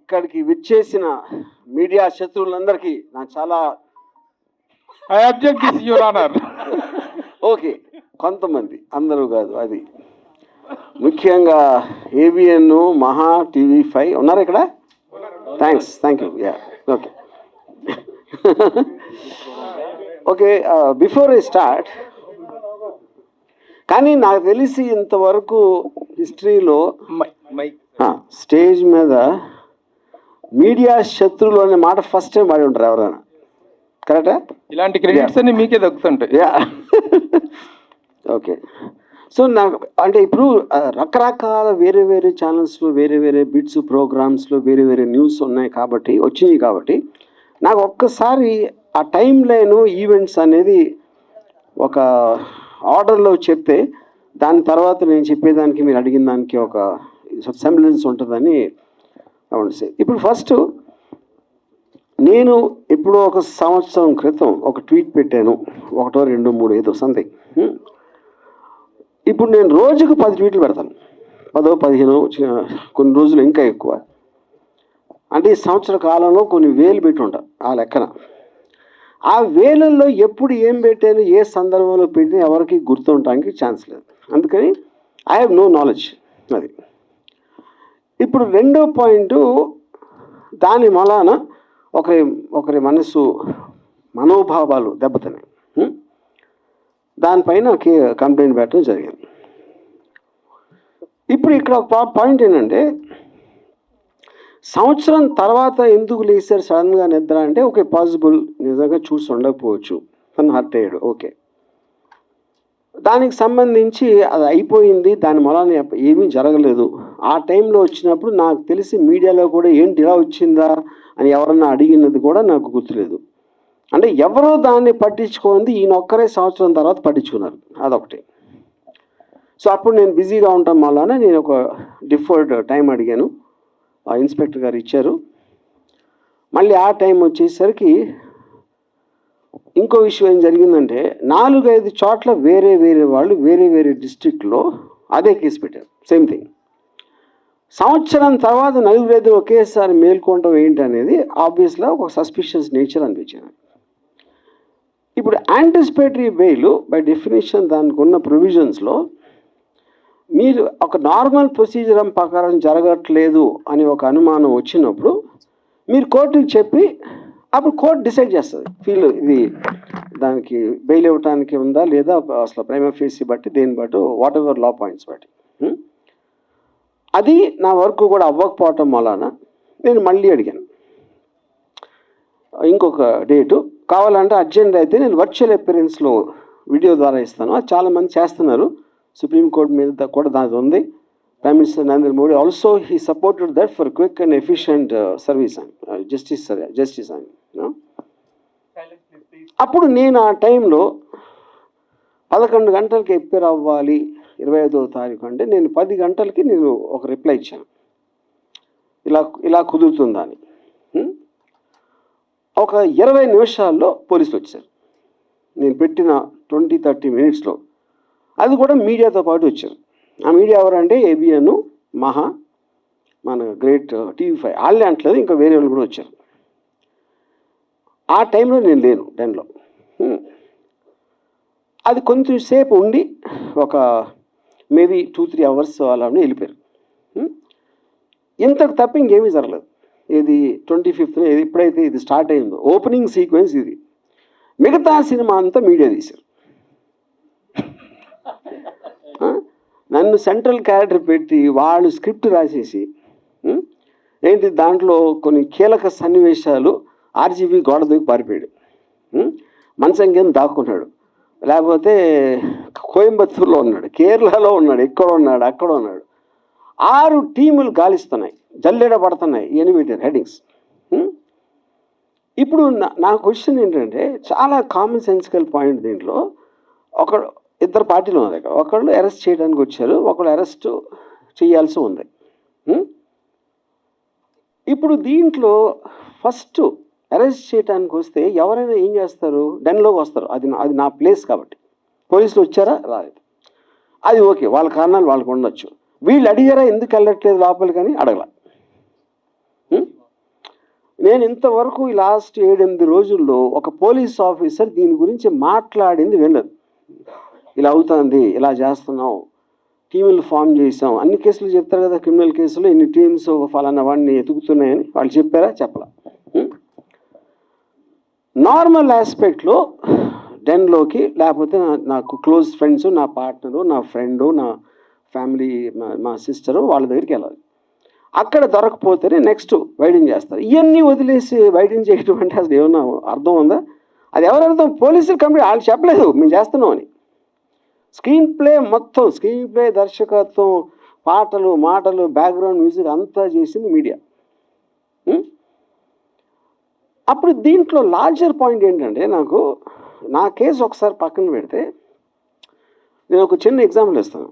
ఇక్కడికి విచ్చేసిన మీడియా శత్రువులందరికీ నా చాలా I object this your honour. Okay, కొంతమంది, అందరూ కాదు. అది ముఖ్యంగా ఏబిఎన్, మహా, TV5 ఉన్నారు ఇక్కడ. Thanks, thank you. Yeah, okay okay. Before I start, కానీ నాకు తెలిసి ఇంతవరకు హిస్టరీలో స్టేజ్ మీద మీడియా శత్రువులు అనే మాట ఫస్ట్ టైం వాడి ఉంటారు ఎవరైనా. కరెక్టా? ఇలాంటి క్రెడిట్స్ అన్ని మీకే దక్కుతుంటాయి. Yeah, okay. సో నాకు అంటే ఇప్పుడు రకరకాల వేరే వేరే ఛానల్స్లో వేరే వేరే బిట్స్ ప్రోగ్రామ్స్లో వేరే వేరే న్యూస్ ఉన్నాయి కాబట్టి వచ్చినాయి కాబట్టి నాకు ఒక్కసారి ఆ టైం లైన్ ఈవెంట్స్ అనేది ఒక ఆర్డర్లో చెప్తే దాని తర్వాత నేను చెప్పేదానికి మీరు అడిగిన దానికి ఒక సెంబ్లెన్స్ ఉంటుందని అవును. ఇప్పుడు ఫస్ట్ నేను ఇప్పుడు ఒక సంవత్సరం క్రితం ఒక ట్వీట్ పెట్టాను, 1, 2, 3 ఏదో సంథింగ్. ఇప్పుడు నేను రోజుకు 10 ట్వీట్లు పెడతాను, 10, 15, కొన్ని రోజులు ఇంకా ఎక్కువ. అంటే ఈ సంవత్సర కాలంలో కొన్ని వేలు పెట్టి ఉంటాను ఆ లెక్కన. ఆ వేలల్లో ఎప్పుడు ఏం పెట్టాను, ఏ సందర్భంలో పెట్టినా ఎవరికి గుర్తుండటానికి ఛాన్స్ లేదు. అందుకని ఐ హ్యావ్ నో నాలెడ్జ్. అది ఇప్పుడు రెండో పాయింట్, దాని వలన ఒకరి మనసు మనోభావాలు దెబ్బతిన్నాయి. దానిపైన కంప్లైంట్ పెట్టడం జరిగింది. ఇప్పుడు ఇక్కడ ఒక పాయింట్ ఏంటంటే, సంవత్సరం తర్వాత ఎందుకు లేచారు సడన్గా నిద్ర అంటే, ఓకే పాసిబుల్, నిజంగా చూసి ఉండకపోవచ్చు, తను హర్ట్ అయ్యాడు, ఓకే. దానికి సంబంధించి అది అయిపోయింది, దాని వలన ఏమీ జరగలేదు. ఆ టైంలో వచ్చినప్పుడు నాకు తెలిసి మీడియాలో కూడా ఏంటి ఇలా వచ్చిందా అని ఎవరన్నా అడిగినది కూడా నాకు గుర్తులేదు. అంటే ఎవరో దాన్ని పట్టించుకోండి, ఈయన ఒక్కరే సంవత్సరం తర్వాత పట్టించుకున్నారు, అదొకటి. సో అప్పుడు నేను బిజీగా ఉండటం వలన నేను ఒక డిఫర్డ్ టైం అడిగాను, ఆ ఇన్స్పెక్టర్ గారు ఇచ్చారు. మళ్ళీ ఆ టైం వచ్చేసరికి ఇంకో విషయం ఏం జరిగిందంటే, 4-5 చోట్ల వేరే వేరే వాళ్ళు వేరే వేరే డిస్ట్రిక్ట్లో అదే కేసు పెట్టారు, సేమ్ థింగ్. సంవత్సరం తర్వాత 4-5 ఒకేసారి మేల్కొనడం ఏంటి అనేది ఆబ్వియస్గా ఒక సస్పిషియస్ నేచర్ అనిపించింది. ఇప్పుడు యాంటిసిపేటరీ బెయిల్ బై డెఫినేషన్ దానికి ఉన్న ప్రొవిజన్స్లో మీరు ఒక నార్మల్ ప్రొసీజర్ ప్రకారం జరగట్లేదు అని ఒక అనుమానం వచ్చినప్పుడు మీరు కోర్టుకి చెప్పి అప్పుడు కోర్టు డిసైడ్ చేస్తుంది, ఇది దానికి బెయిల్ ఇవ్వటానికి ఉందా లేదా, అసలు ప్రైమా ఫేసి బట్టి దేని బట్టి వాట్ ఎవర్ లా పాయింట్స్ బట్టి. అది నా వర్క్ కూడా అవ్వకపోవటం వలన నేను మళ్ళీ అడిగాను ఇంకొక డేటు కావాలంటే అర్జెంట్ అయితే నేను వర్చువల్ అపియరెన్స్లో వీడియో ద్వారా ఇస్తాను. అది చాలామంది చేస్తున్నారు, సుప్రీంకోర్టు మీద కూడా దాని ఉంది. Prime minister Narendra Modi also he supported that for quick and efficient service అని జస్టిస్ అని. అప్పుడు నేను ఆ టైంలో 11 గంటలకి ఎప్పేర్ అవ్వాలి 25వ తారీఖు అంటే నేను 10 గంటలకి నేను ఒక రిప్లై ఇచ్చాను, ఇలా కుదురుతుందా అని. ఒక 20 నిమిషాల్లో పోలీసులు వచ్చారు, నేను పెట్టిన 20-30 మినిట్స్లో. అది కూడా మీడియాతో పాటు వచ్చారు. ఆ మీడియా ఎవరంటే ఏబిఎన్, మహా, మన గ్రేట్ TV5 వాళ్ళే అంటలేదు, ఇంకా వేరే వాళ్ళు కూడా వచ్చారు. ఆ టైంలో నేను లేను డెన్లో. అది కొంచెం సేపు ఉండి ఒక మేబీ 2-3 అవర్స్ అలా వెళ్ళిపోయారు. ఇంతకు తప్ప ఇంకేమీ జరగలేదు. ఇది 25th ఎప్పుడైతే ఇది స్టార్ట్ అయిందో ఓపెనింగ్ సీక్వెన్స్ ఇది. మిగతా సినిమా అంతా మీడియా తీశారు. నన్ను సెంట్రల్ క్యారెక్టర్ పెట్టి వాళ్ళు స్క్రిప్ట్ రాసేసి ఏంటి దాంట్లో కొన్ని కీలక సన్నివేశాలు RGB గోడ దూకి పారిపోయాడు, మంచం కింద దాక్కున్నాడు, లేకపోతే కోయంబత్తూరులో ఉన్నాడు, కేరళలో ఉన్నాడు, ఎక్కడ ఉన్నాడు, అక్కడ ఉన్నాడు. 6 టీములు గాలిస్తున్నాయి, జల్లెడ పడుతున్నాయి, ఎనిమిది హెడ్డింగ్స్. ఇప్పుడు నా క్వశ్చన్ ఏంటంటే, చాలా కామన్ సెన్సికల్ పాయింట్ దీంట్లో. ఇద్దరు పార్టీలు ఉన్నారు ఇక్కడ, ఒకళ్ళు అరెస్ట్ చేయడానికి వచ్చారు, ఒకళ్ళు అరెస్ట్ చేయాల్సి ఉంది. ఇప్పుడు దీంట్లో ఫస్ట్ అరెస్ట్ చేయడానికి వస్తే ఎవరైనా ఏం చేస్తారు, డెన్లోకి వస్తారు. అది నా ప్లేస్ కాబట్టి పోలీసులు వచ్చారా రాలేదు, అది ఓకే, వాళ్ళ కారణాలు వాళ్ళకు ఉండొచ్చు. వీళ్ళు అడిగారా ఎందుకు వెళ్ళట్లేదు లోపలికి అని అడగల. నేను ఇంతవరకు ఈ లాస్ట్ 7-8 రోజుల్లో ఒక పోలీస్ ఆఫీసర్ దీని గురించి మాట్లాడింది వినలేదు. ఇలా అవుతుంది, ఇలా చేస్తున్నాం, టీములు ఫామ్ చేసాం, అన్ని కేసులు చెప్తారు కదా, క్రిమినల్ కేసులు ఇన్ని టీమ్స్ ఫలానా వాడిని ఎతుకుతున్నాయని వాళ్ళు చెప్పారా? చెప్పలా. నార్మల్ ఆస్పెక్ట్లో డెన్లోకి లేకపోతే నాకు క్లోజ్ ఫ్రెండ్స్, నా పార్ట్నరు, నా ఫ్రెండు, నా ఫ్యామిలీ, మా సిస్టరు వాళ్ళ దగ్గరికి వెళ్ళాలి. అక్కడ దొరకపోతేనే నెక్స్ట్ వైడింగ్ చేస్తారు. ఇవన్నీ వదిలేసి వైడింగ్ చేయడం అంటే అసలు ఏమన్నా అర్థం ఉందా? అది ఎవరు అర్థం? పోలీసులు కంప్లీట్ వాళ్ళు చెప్పలేదు మేము చేస్తున్నాం అని. స్క్రీన్ ప్లే మొత్తం, స్క్రీన్ ప్లే, దర్శకత్వం, పాటలు, మాటలు, బ్యాక్గ్రౌండ్ మ్యూజిక్ అంతా చేసింది మీడియా. అప్పుడు దీంట్లో లార్జర్ పాయింట్ ఏంటంటే, నాకు నా కేసు ఒకసారి పక్కన పెడితే నేను ఒక చిన్న ఎగ్జాంపుల్ ఇస్తాను.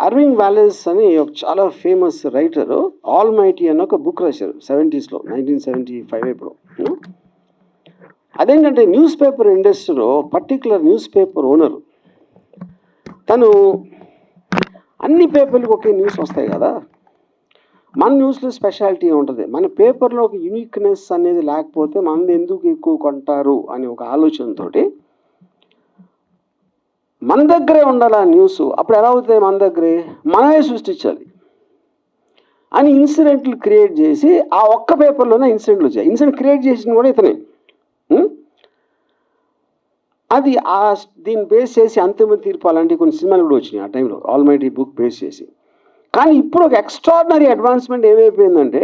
అర్వింగ్ వాలెస్ అని ఒక చాలా ఫేమస్ రైటరు ఆల్ మైటీ అని ఒక బుక్ రాశారు 70s, 1975 ఇప్పుడు. అదేంటంటే న్యూస్ పేపర్ ఇండస్ట్రీలో పర్టికులర్ న్యూస్ పేపర్ ఓనరు తను అన్ని పేపర్లకు ఒకే న్యూస్ వస్తాయి కదా, మన న్యూస్లో స్పెషాలిటీ ఉంటుంది, మన పేపర్లో ఒక యూనిక్నెస్ అనేది లేకపోతే మనది ఎందుకు ఎక్కువ కొంటారు అనే ఒక ఆలోచనతోటి మన దగ్గరే ఉండాలి ఆ న్యూస్. అప్పుడు ఎలా అవుతాయి? మన దగ్గరే మనమే సృష్టించాలి అని ఇన్సిడెంట్లు క్రియేట్ చేసి ఆ ఒక్క పేపర్లోనే ఇన్సిడెంట్లు వచ్చాయి. ఇన్సిడెంట్ క్రియేట్ చేసింది కూడా ఇతనే. అది దీన్ని బేస్ చేసి అంతిమ తీర్పు అలాంటి కొన్ని సినిమాలు కూడా వచ్చినాయి ఆ టైంలో, ఆల్ మైటీ బుక్ బేస్ చేసి. కానీ ఇప్పుడు ఒక ఎక్స్ట్రాడినరీ అడ్వాన్స్మెంట్ ఏమైపోయిందంటే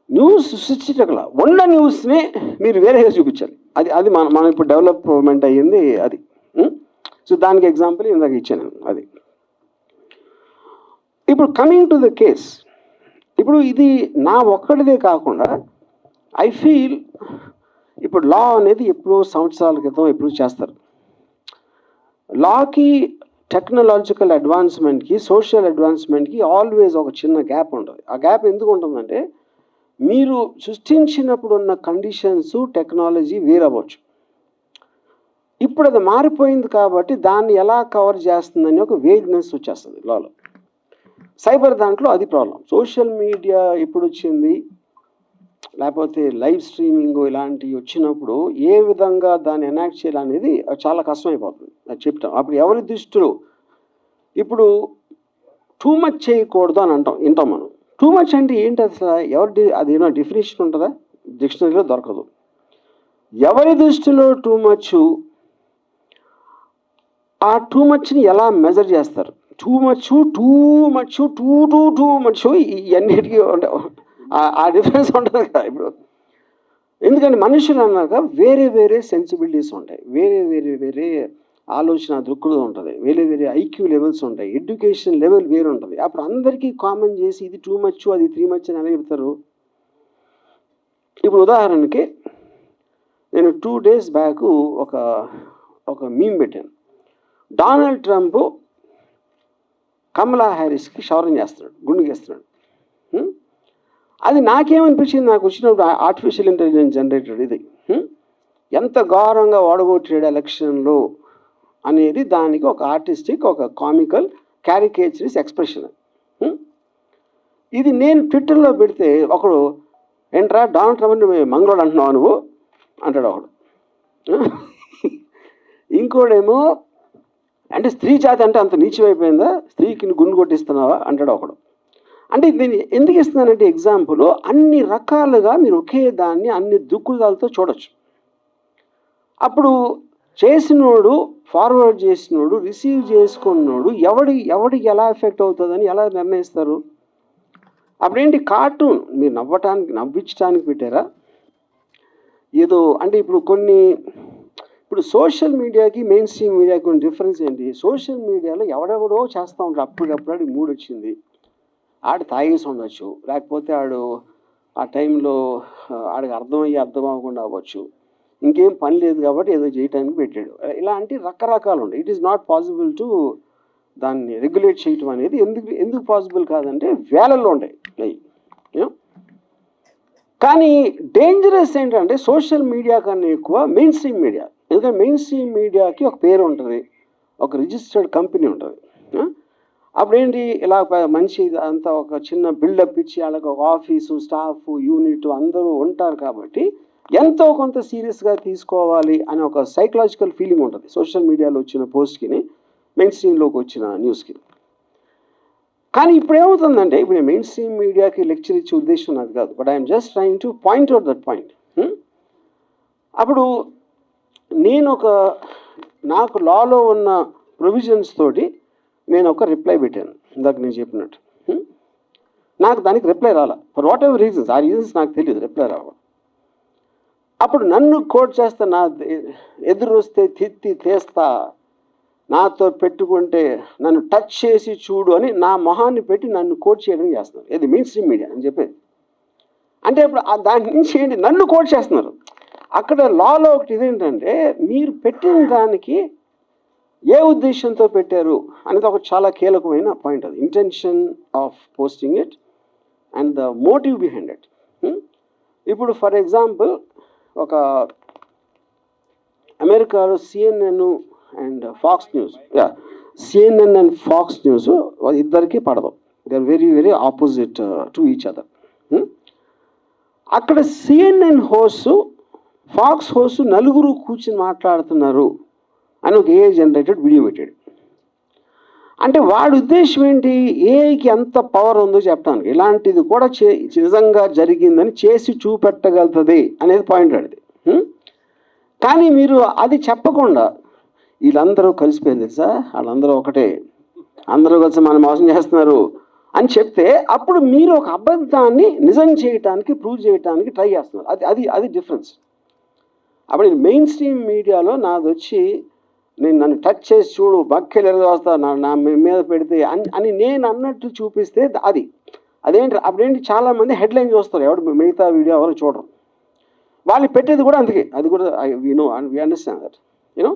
న్యూస్ సృష్టించగల ఉన్న న్యూస్ని మీరు వేరేగా చూపించాలి. అది మనం ఇప్పుడు డెవలప్మెంట్ అయ్యింది అది. సో దానికి ఎగ్జాంపుల్ ఇందాక ఇచ్చాను అది. ఇప్పుడు కమింగ్ టు ద కేస్, ఇప్పుడు ఇది నా ఒక్కడిదే కాకుండా ఐ ఫీల్ ఇప్పుడు లా అనేది ఎప్పుడో సంవత్సరాల క్రితం ఎప్పుడు చేస్తారు. లాకి టెక్నాలజికల్ అడ్వాన్స్మెంట్కి, సోషల్ అడ్వాన్స్మెంట్కి ఆల్వేస్ ఒక చిన్న గ్యాప్ ఉంటుంది. ఆ గ్యాప్ ఎందుకు ఉంటుందంటే మీరు సృష్టించినప్పుడు ఉన్న కండిషన్స్, టెక్నాలజీ వేరవ్వచ్చు. ఇప్పుడు అది మారిపోయింది కాబట్టి దాన్ని ఎలా కవర్ చేస్తుందని ఒక వేగ్నెస్ వచ్చేస్తుంది లాలో. సైబర్ దాంట్లో అది ప్రాబ్లం. సోషల్ మీడియా ఎప్పుడు వచ్చింది, లేకపోతే లైవ్ స్ట్రీమింగ్ ఇలాంటివి వచ్చినప్పుడు ఏ విధంగా దాన్ని ఎనాక్ట్ చేయాలనేది చాలా కష్టమైపోతుంది. అది చెప్తాం. అప్పుడు ఎవరి దృష్టిలో ఇప్పుడు టూ మచ్ చేయకూడదు అని వింటాం మనం. టూ మచ్ అంటే ఏంటి అసలు? అది ఏమైనా డెఫినేషన్ ఉంటుందా? డిక్షనరీలో దొరకదు. ఎవరి దృష్టిలో టూ మచ్, ఆ టూ మచ్ని ఎలా మెజర్ చేస్తారు? టూ మచ్ ఇవన్నిటికీ ఆ డిఫరెన్స్ ఉంటుంది కదా ఇప్పుడు. ఎందుకంటే మనుషులు అన్నాక వేరే వేరే సెన్సిబిలిటీస్ ఉంటాయి, వేరే ఆలోచన దృక్పథం ఉంటుంది, వేరే ఐక్యూ లెవెల్స్ ఉంటాయి, ఎడ్యుకేషన్ లెవెల్ వేరు ఉంటుంది. అప్పుడు అందరికీ కామన్ చేసి ఇది టూ మచ్, అది 3 మచ్ అని ఎలా చెప్తారు? ఇప్పుడు ఉదాహరణకి నేను 2 days బ్యాక్ ఒక మీమ్ పెట్టాను. డొనాల్డ్ ట్రంప్ కమలా హ్యారిస్కి క్షౌరం చేస్తున్నాడు, గుండుగేస్తున్నాడు. అది నాకేమనిపించింది, నాకు వచ్చినప్పుడు ఆర్టిఫిషియల్ ఇంటెలిజెన్స్ జనరేటెడ్ ఇది ఎంత ఘోరంగా ఓడగొట్టాడు ఎలక్షన్లో అనేది దానికి ఒక ఆర్టిస్టిక్, ఒక కామికల్, క్యారికేచరిస్ ఎక్స్ప్రెషన్. ఇది నేను ట్విట్టర్లో పెడితే ఒకడు, ఏంట్రా డొనాల్డ్ ట్రంప్ని మంగళోడు అంటున్నావు నువ్వు అంటాడు ఒకడు. ఇంకోడేమో అంటే స్త్రీ జాతి అంటే అంత నీచమైపోయిందా, స్త్రీకి గుండు కొట్టిస్తున్నావా అంటాడు ఒకడు. అంటే దీన్ని ఎందుకు ఇస్తున్నానంటే ఎగ్జాంపుల్, అన్ని రకాలుగా మీరు ఒకే దాన్ని అన్ని దృక్పథాలతో చూడొచ్చు. అప్పుడు చేసినోడు, ఫార్వర్డ్ చేసినోడు, రిసీవ్ చేసుకున్నోడు ఎవడికి ఎలా ఎఫెక్ట్ అవుతుందని ఎలా నిర్ణయిస్తారు? అప్పుడేంటి కార్టూన్ మీరు నవ్వించడానికి పెట్టారా ఏదో? అంటే ఇప్పుడు సోషల్ మీడియాకి మెయిన్ స్ట్రీమ్ మీడియాకి కొన్ని డిఫరెన్స్ ఏంటి? సోషల్ మీడియాలో ఎవడెవడో చేస్తూ ఉంటారు, అప్పుడప్పుడు మూడు వచ్చింది, ఆడు తాగేసి ఉండొచ్చు, లేకపోతే ఆడు ఆ టైంలో ఆడికి అర్థం అవ్వకుండా అవ్వచ్చు, ఇంకేం పని లేదు కాబట్టి ఏదో చేయడానికి పెట్టాడు. ఇలాంటి రకరకాలు ఉంటాయి. It is not possible to దాన్ని రెగ్యులేట్ చేయటం అనేది. ఎందుకు పాసిబుల్ కాదంటే వేలల్లో ఉంటాయి అవి. కానీ డేంజరస్ ఏంటంటే సోషల్ మీడియా కన్నా ఎక్కువ మెయిన్ స్ట్రీమ్ మీడియా. ఎందుకంటే మెయిన్ స్ట్రీమ్ మీడియాకి ఒక పేరు ఉంటుంది, ఒక రిజిస్టర్డ్ కంపెనీ ఉంటుంది. అప్పుడేంటి ఇలా మంచి అంతా ఒక చిన్న బిల్డప్ ఇచ్చి వాళ్ళకి ఒక ఆఫీసు స్టాఫ్ యూనిట్ అందరూ ఉంటారు కాబట్టి ఎంతో కొంత సీరియస్గా తీసుకోవాలి అనే ఒక సైకలాజికల్ ఫీలింగ్ ఉంటుంది సోషల్ మీడియాలో వచ్చిన పోస్ట్కి మెయిన్ స్ట్రీమ్లోకి వచ్చిన న్యూస్కి. కానీ ఇప్పుడు ఏమవుతుందంటే ఇప్పుడు మెయిన్ స్ట్రీమ్ మీడియాకి లెక్చర్ ఇచ్చే ఉద్దేశం నాది కాదు, but I'm just trying to point out that point. అప్పుడు నేను నాకు లాలో ఉన్న ప్రొవిజన్స్ తోటి నేను ఒక రిప్లై పెట్టాను ఇందాక నేను చెప్పినట్టు. నాకు దానికి రిప్లై రాలా ఫర్ వాట్ ఎవర్ రీజన్స్, ఆ రీజన్స్ నాకు తెలియదు రిప్లై రావడం. అప్పుడు నన్ను కోట్ చేస్తా, నా ఎదురు వస్తే తిత్తి తీస్తా, నాతో పెట్టుకుంటే నన్ను టచ్ చేసి చూడు అని నా మొహాన్ని పెట్టి నన్ను కోట్ చేయడం చేస్తున్నారు. ఇది మెయిన్ స్ట్రీమ్ మీడియా అని చెప్పేది. అంటే ఇప్పుడు దాని నుంచి ఏంటి నన్ను కోట్ చేస్తున్నారు. అక్కడ లాలో ఒకటి ఇదేంటంటే మీరు పెట్టిన దానికి ఏ ఉద్దేశంతో పెట్టారు అనేది ఒక చాలా కీలకమైన పాయింట్. అది intention of posting it and the motive behind it. ఇప్పుడు ఫర్ ఎగ్జాంపుల్ ఒక అమెరికాలో CNN and Fox News, CNN and Fox News ఇద్దరికి పడదు. They are very very opposite to each other. అక్కడ CNN హోస్ట్ ఫాక్స్ హోస్ట్ నలుగురు కూర్చుని మాట్లాడుతున్నారు అని ఒక AI జనరేటెడ్ వీడియో పెట్టాడు. అంటే వాడి ఉద్దేశం ఏంటి, ఏఐకి ఎంత పవర్ ఉందో చెప్పడానికి, ఇలాంటిది కూడా నిజంగా జరిగిందని చేసి చూపెట్టగలుగుతుంది అనేది పాయింట్ అడిది. కానీ మీరు అది చెప్పకుండా వీళ్ళందరూ కలిసిపోయింది తెలుసా, వాళ్ళందరూ ఒకటే, అందరూ కలిసి మనం మోసం చేస్తున్నారు అని చెప్తే అప్పుడు మీరు ఒక అబద్ధాన్ని నిజం చేయటానికి ప్రూవ్ చేయడానికి ట్రై చేస్తున్నారు. అది డిఫరెన్స్. అప్పుడు మెయిన్ స్ట్రీమ్ మీడియాలో నాది వచ్చి నన్ను టచ్ చేసి చూడు బక్కెలు ఎరగొస్తా నా మీద పెడితే అని నేను అన్నట్టు చూపిస్తే అదేంటి అప్పుడేంటి చాలామంది హెడ్లైన్ చూస్తారు, ఎవడు మిగతా వీడియో ఎవరు చూడరు. వాళ్ళు పెట్టేది కూడా అందుకే, అది కూడా వి అండర్స్టాండ్ దట్ యూనో.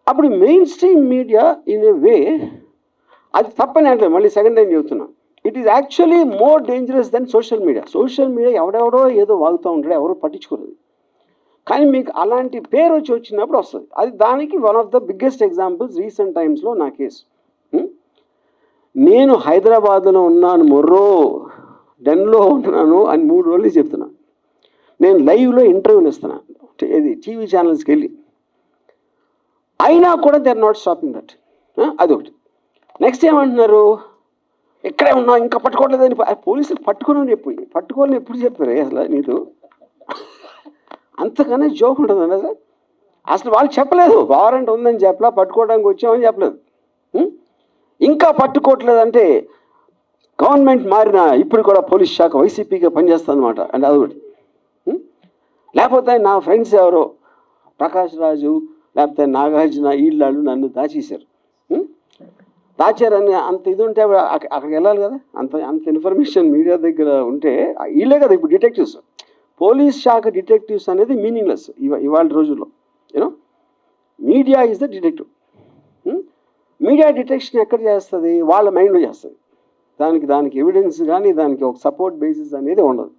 అప్పుడు mainstream media in a way అది తప్పని అంటే మళ్ళీ సెకండ్ టైం చెబుతున్నా, it is actually more dangerous than social media. Social media ఎవడెవడో ఏదో వాగుతూ ఉంటాడు, ఎవరో పట్టించుకోలేదు. కానీ మీకు అలాంటి పేరు వచ్చినప్పుడు వస్తుంది. అది దానికి one of the biggest examples recent టైమ్స్లో నా కేసు. నేను హైదరాబాద్లో ఉన్నాను, మొర్రో డెన్లో ఉన్నాను అని 3 రోజులు చెప్తున్నాను. నేను లైవ్లో ఇంటర్వ్యూలు ఇస్తున్నాను టీవీ ఛానల్స్కి వెళ్ళి, అయినా కూడా they are not stopping that. అదొకటి. నెక్స్ట్ ఏమంటున్నారు, ఇక్కడే ఉన్నా ఇంకా పట్టుకోవట్లేదని పోలీసులు పట్టుకోవాలని ఎప్పుడు చెప్పారు అసలు నీకు? అంతకన్నా జోక్ ఉంటుందండి అసలు వాళ్ళు చెప్పలేదు, వారెంట్ ఉందని చెప్పలా, పట్టుకోవడానికి వచ్చామని చెప్పలేదు. ఇంకా పట్టుకోవట్లేదంటే గవర్నమెంట్ మారినా ఇప్పుడు కూడా పోలీస్ శాఖ వైసీపీగా పనిచేస్తుంది అన్నమాట. అంటే అదొకటి. లేకపోతే నా ఫ్రెండ్స్ ఎవరో ప్రకాష్ రాజు లేకపోతే నాగార్జున వీళ్ళు నన్ను దాచారని అంత ఇది ఉంటే అక్కడికి వెళ్ళాలి కదా. అంత ఇన్ఫర్మేషన్ మీడియా దగ్గర ఉంటే వీళ్ళే కదా ఇప్పుడు డిటెక్టివ్స్. పోలీస్ శాఖ డిటెక్టివ్స్ అనేది మీనింగ్లెస్ ఇవాళ రోజుల్లో. You know media is the detective. Media detection ఎక్కడ చేస్తుంది, వాళ్ళ మైండ్లో చేస్తుంది. దానికి ఎవిడెన్స్ కానీ దానికి ఒక సపోర్ట్ బేసిస్ అనేది ఉండదు.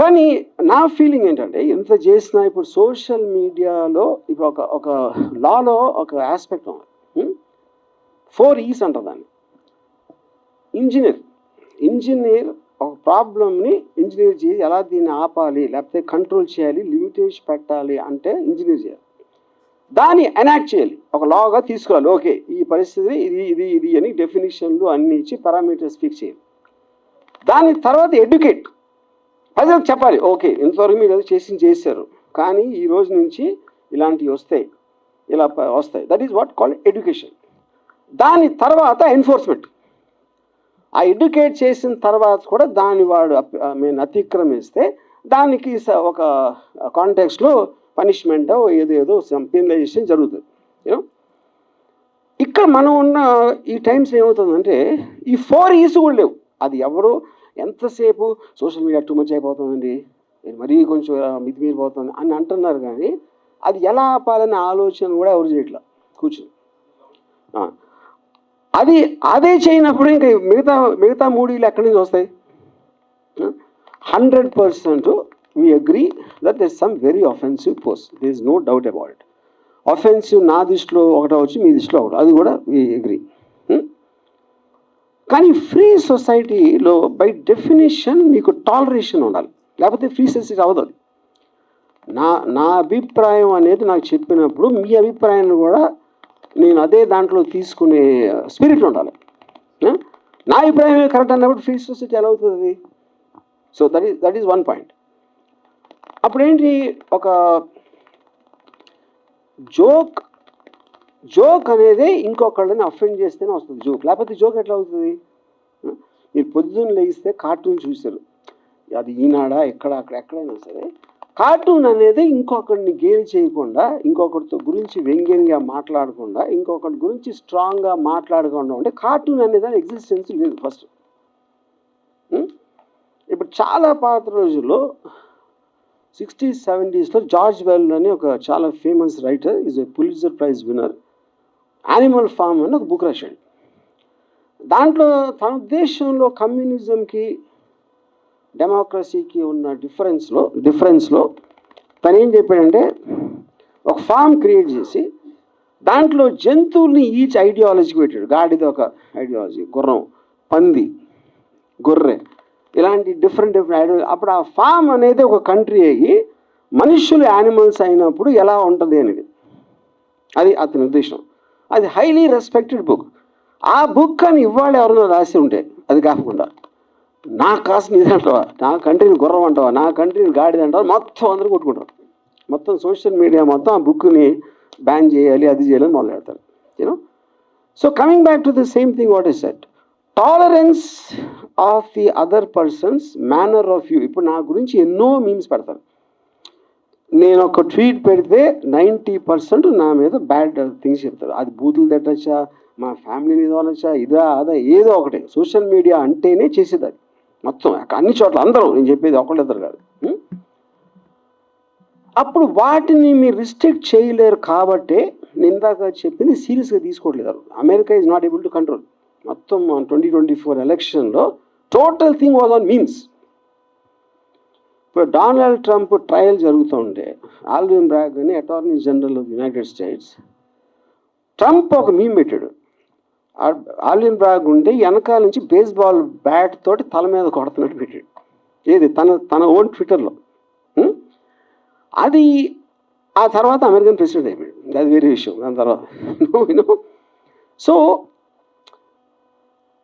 కానీ నా ఫీలింగ్ ఏంటంటే ఇంత చేసినా ఇప్పుడు సోషల్ మీడియాలో ఇప్పుడు ఒక లాలో ఒక ఆస్పెక్ట్ ఉంది, 4 E's అంటారు దాన్ని. ఇంజనీర్ ఒక ప్రాబ్లమ్ని ఇంజనీర్ చేసి ఎలా దీన్ని ఆపాలి లేకపోతే కంట్రోల్ చేయాలి లిమిటేషన్ పెట్టాలి అంటే ఇంజనీర్ చేయాలి. దాన్ని ఎనాక్ట్ చేయాలి, ఒక లాగా తీసుకురావాలి. ఓకే ఈ పరిస్థితి ఇది అని డెఫినేషన్లు అన్ని ఇచ్చి పారామీటర్స్ ఫిక్స్ చేయాలి. దాని తర్వాత ఎడ్యుకేట్, ప్రజలకు చెప్పాలి ఓకే ఇంతవరకు మీరు ఏదో చేశారు కానీ ఈ రోజు నుంచి ఇలాంటివి వస్తాయి, ఇలా వస్తాయి. That is what called education. దాని తర్వాత ఎన్ఫోర్స్మెంట్. ఆ ఎడ్యుకేట్ చేసిన తర్వాత కూడా దాన్ని వాడు అతిక్రమిస్తే దానికి ఒక కాంటెక్స్లో పనిష్మెంట్ ఏదో పెనలైజేషన్ జరుగుతుంది. యూనో ఇక్కడ మనం ఉన్న ఈ టైమ్స్ ఏమవుతుందంటే ఈ 4 E's కూడా లేవు. అది ఎవరు ఎంతసేపు సోషల్ మీడియా టూ మచ్ అయిపోతుందండి, మరీ కొంచెం మితిమీరిపోతుంది అని అంటున్నారు కానీ అది ఎలా ఆపాలనే ఆలోచన కూడా ఎవరు చేయట్లా కూర్చుని. అదే చేయనప్పుడు ఇంకా మిగతా 3 E's ఎక్కడి నుంచి వస్తాయి? 100% we agree that there is some very offensive post. There is no doubt about it. Offensive నా దృష్టిలో ఒకటి అవచ్చు, మీ దృష్టిలో ఒకటి, అది కూడా అగ్రీ. కానీ ఫ్రీ సొసైటీలో బై డెఫినేషన్ మీకు టాలరేషన్ ఉండాలి, లేకపోతే ఫ్రీ సొసైటీ అవ్వదు. నా అభిప్రాయం అనేది నాకు చెప్పినప్పుడు మీ అభిప్రాయాన్ని కూడా నేను అదే దాంట్లో తీసుకునే స్పిరిట్ ఉండాలి. నా అభిప్రాయమే కరెక్ట్ అన్నప్పుడు ఫ్రీ సొసైటీ ఎలా అవుతుంది? So that is one point. అప్పుడేంటి, ఒక జోక్ అనేది ఇంకొకళ్ళని అఫెండ్ చేస్తేనే వస్తుంది జోక్, లేకపోతే జోక్ ఎట్లా అవుతుంది? మీరు పొద్దున్న లేగిస్తే కార్టూన్ చూశారు, అది ఈనాడా ఎక్కడైనా సరే, కార్టూన్ అనేది ఇంకొకరిని గేలి చేయకుండా, ఇంకొకరితో గురించి వ్యంగ్యంగా మాట్లాడకుండా, ఇంకొకరి గురించి స్ట్రాంగ్గా మాట్లాడకుండా ఉంటే కార్టూన్ అనేది దాని ఎగ్జిస్టెన్స్ లేదు ఫస్ట్. ఇప్పుడు చాలా పాత రోజుల్లో 60s 70s జార్జ్ వెల్ అని ఒక చాలా famous writer, is a Pulitzer prize winner, Animal Farm అని ఒక బుక్ రాశాడు. దాంట్లో తన ఉద్దేశంలో కమ్యూనిజంకి డెమోక్రసీకి ఉన్న డిఫరెన్స్లో తను ఏం చెప్పాడంటే, ఒక ఫామ్ క్రియేట్ చేసి దాంట్లో జంతువుల్ని ఈచ్ ఐడియాలజీకి పెట్టాడు. గాడిద ఒక ఐడియాలజీ, గుర్రం, పంది, గొర్రె, ఇలాంటి డిఫరెంట్ ఐడియాలజీ. అప్పుడు ఆ ఫామ్ అనేది ఒక కంట్రీ అయ్యి మనుషులు యానిమల్స్ అయినప్పుడు ఎలా ఉంటుంది అనేది, అది అతని ఉద్దేశం. అది హైలీ రెస్పెక్టెడ్ బుక్. ఆ బుక్ అని ఇవాళ ఎవరైనా రాసి ఉంటే, అది కాకుండా నా కాస్ట్ని ఇది అంటావా, నా కంట్రీని గుర్రం అంటావా, నా కంట్రీని గాడిద అంటావా, మొత్తం అందరూ కొట్టుకుంటారు. మొత్తం సోషల్ మీడియా మొత్తం ఆ బుక్ని బ్యాన్ చేయాలి, అది చేయాలని మొదలు పెడతారు. You know, so coming back to the same thing what is set, tolerance of the other persons manner of you. ఇప్పుడు నా గురించి ఎన్నో మీమ్స్ పెడతారు. నేను ఒక ట్వీట్ పెడితే 90% నా మీద బ్యాడ్ థింగ్స్ చెప్తారు. అది బూతులు తిట్టచ్చా, మా ఫ్యామిలీని ఏదో అనొచ్చా, ఇదా అదా ఏదో ఒకటి. సోషల్ మీడియా అంటేనే చేసేది అది మొత్తం, అన్ని చోట్ల అందరూ, నేను చెప్పేది ఒకళ్ళిద్దరు కాదు. అప్పుడు వాటిని మీరు రిస్ట్రిక్ట్ చేయలేరు కాబట్టే నేను ఇందాక చెప్పింది సీరియస్గా తీసుకోవట్లేదు. America is not able to control. మొత్తం 2024 ఎలక్షన్లో total thing was on memes. ఇప్పుడు డొనాల్డ్ ట్రంప్ ట్రయల్ జరుగుతుంటే, ఆల్విన్ బ్రాగ్ అని attorney general of United states, Trump ఒక మీమ్ పెట్టాడు. ఆల్విన్ బ్రాగ్ ఉంటే వెనకాల నుంచి బేస్బాల్ బ్యాట్ తోటి తల మీద కొడుతున్నట్టు పెట్టాడు. ఏది తన ఓన్ ట్విట్టర్లో. అది ఆ తర్వాత అమెరికన్ ప్రెసిడెంట్ అయిపోయాడు, అది వేరే విషయం. దాని తర్వాత సో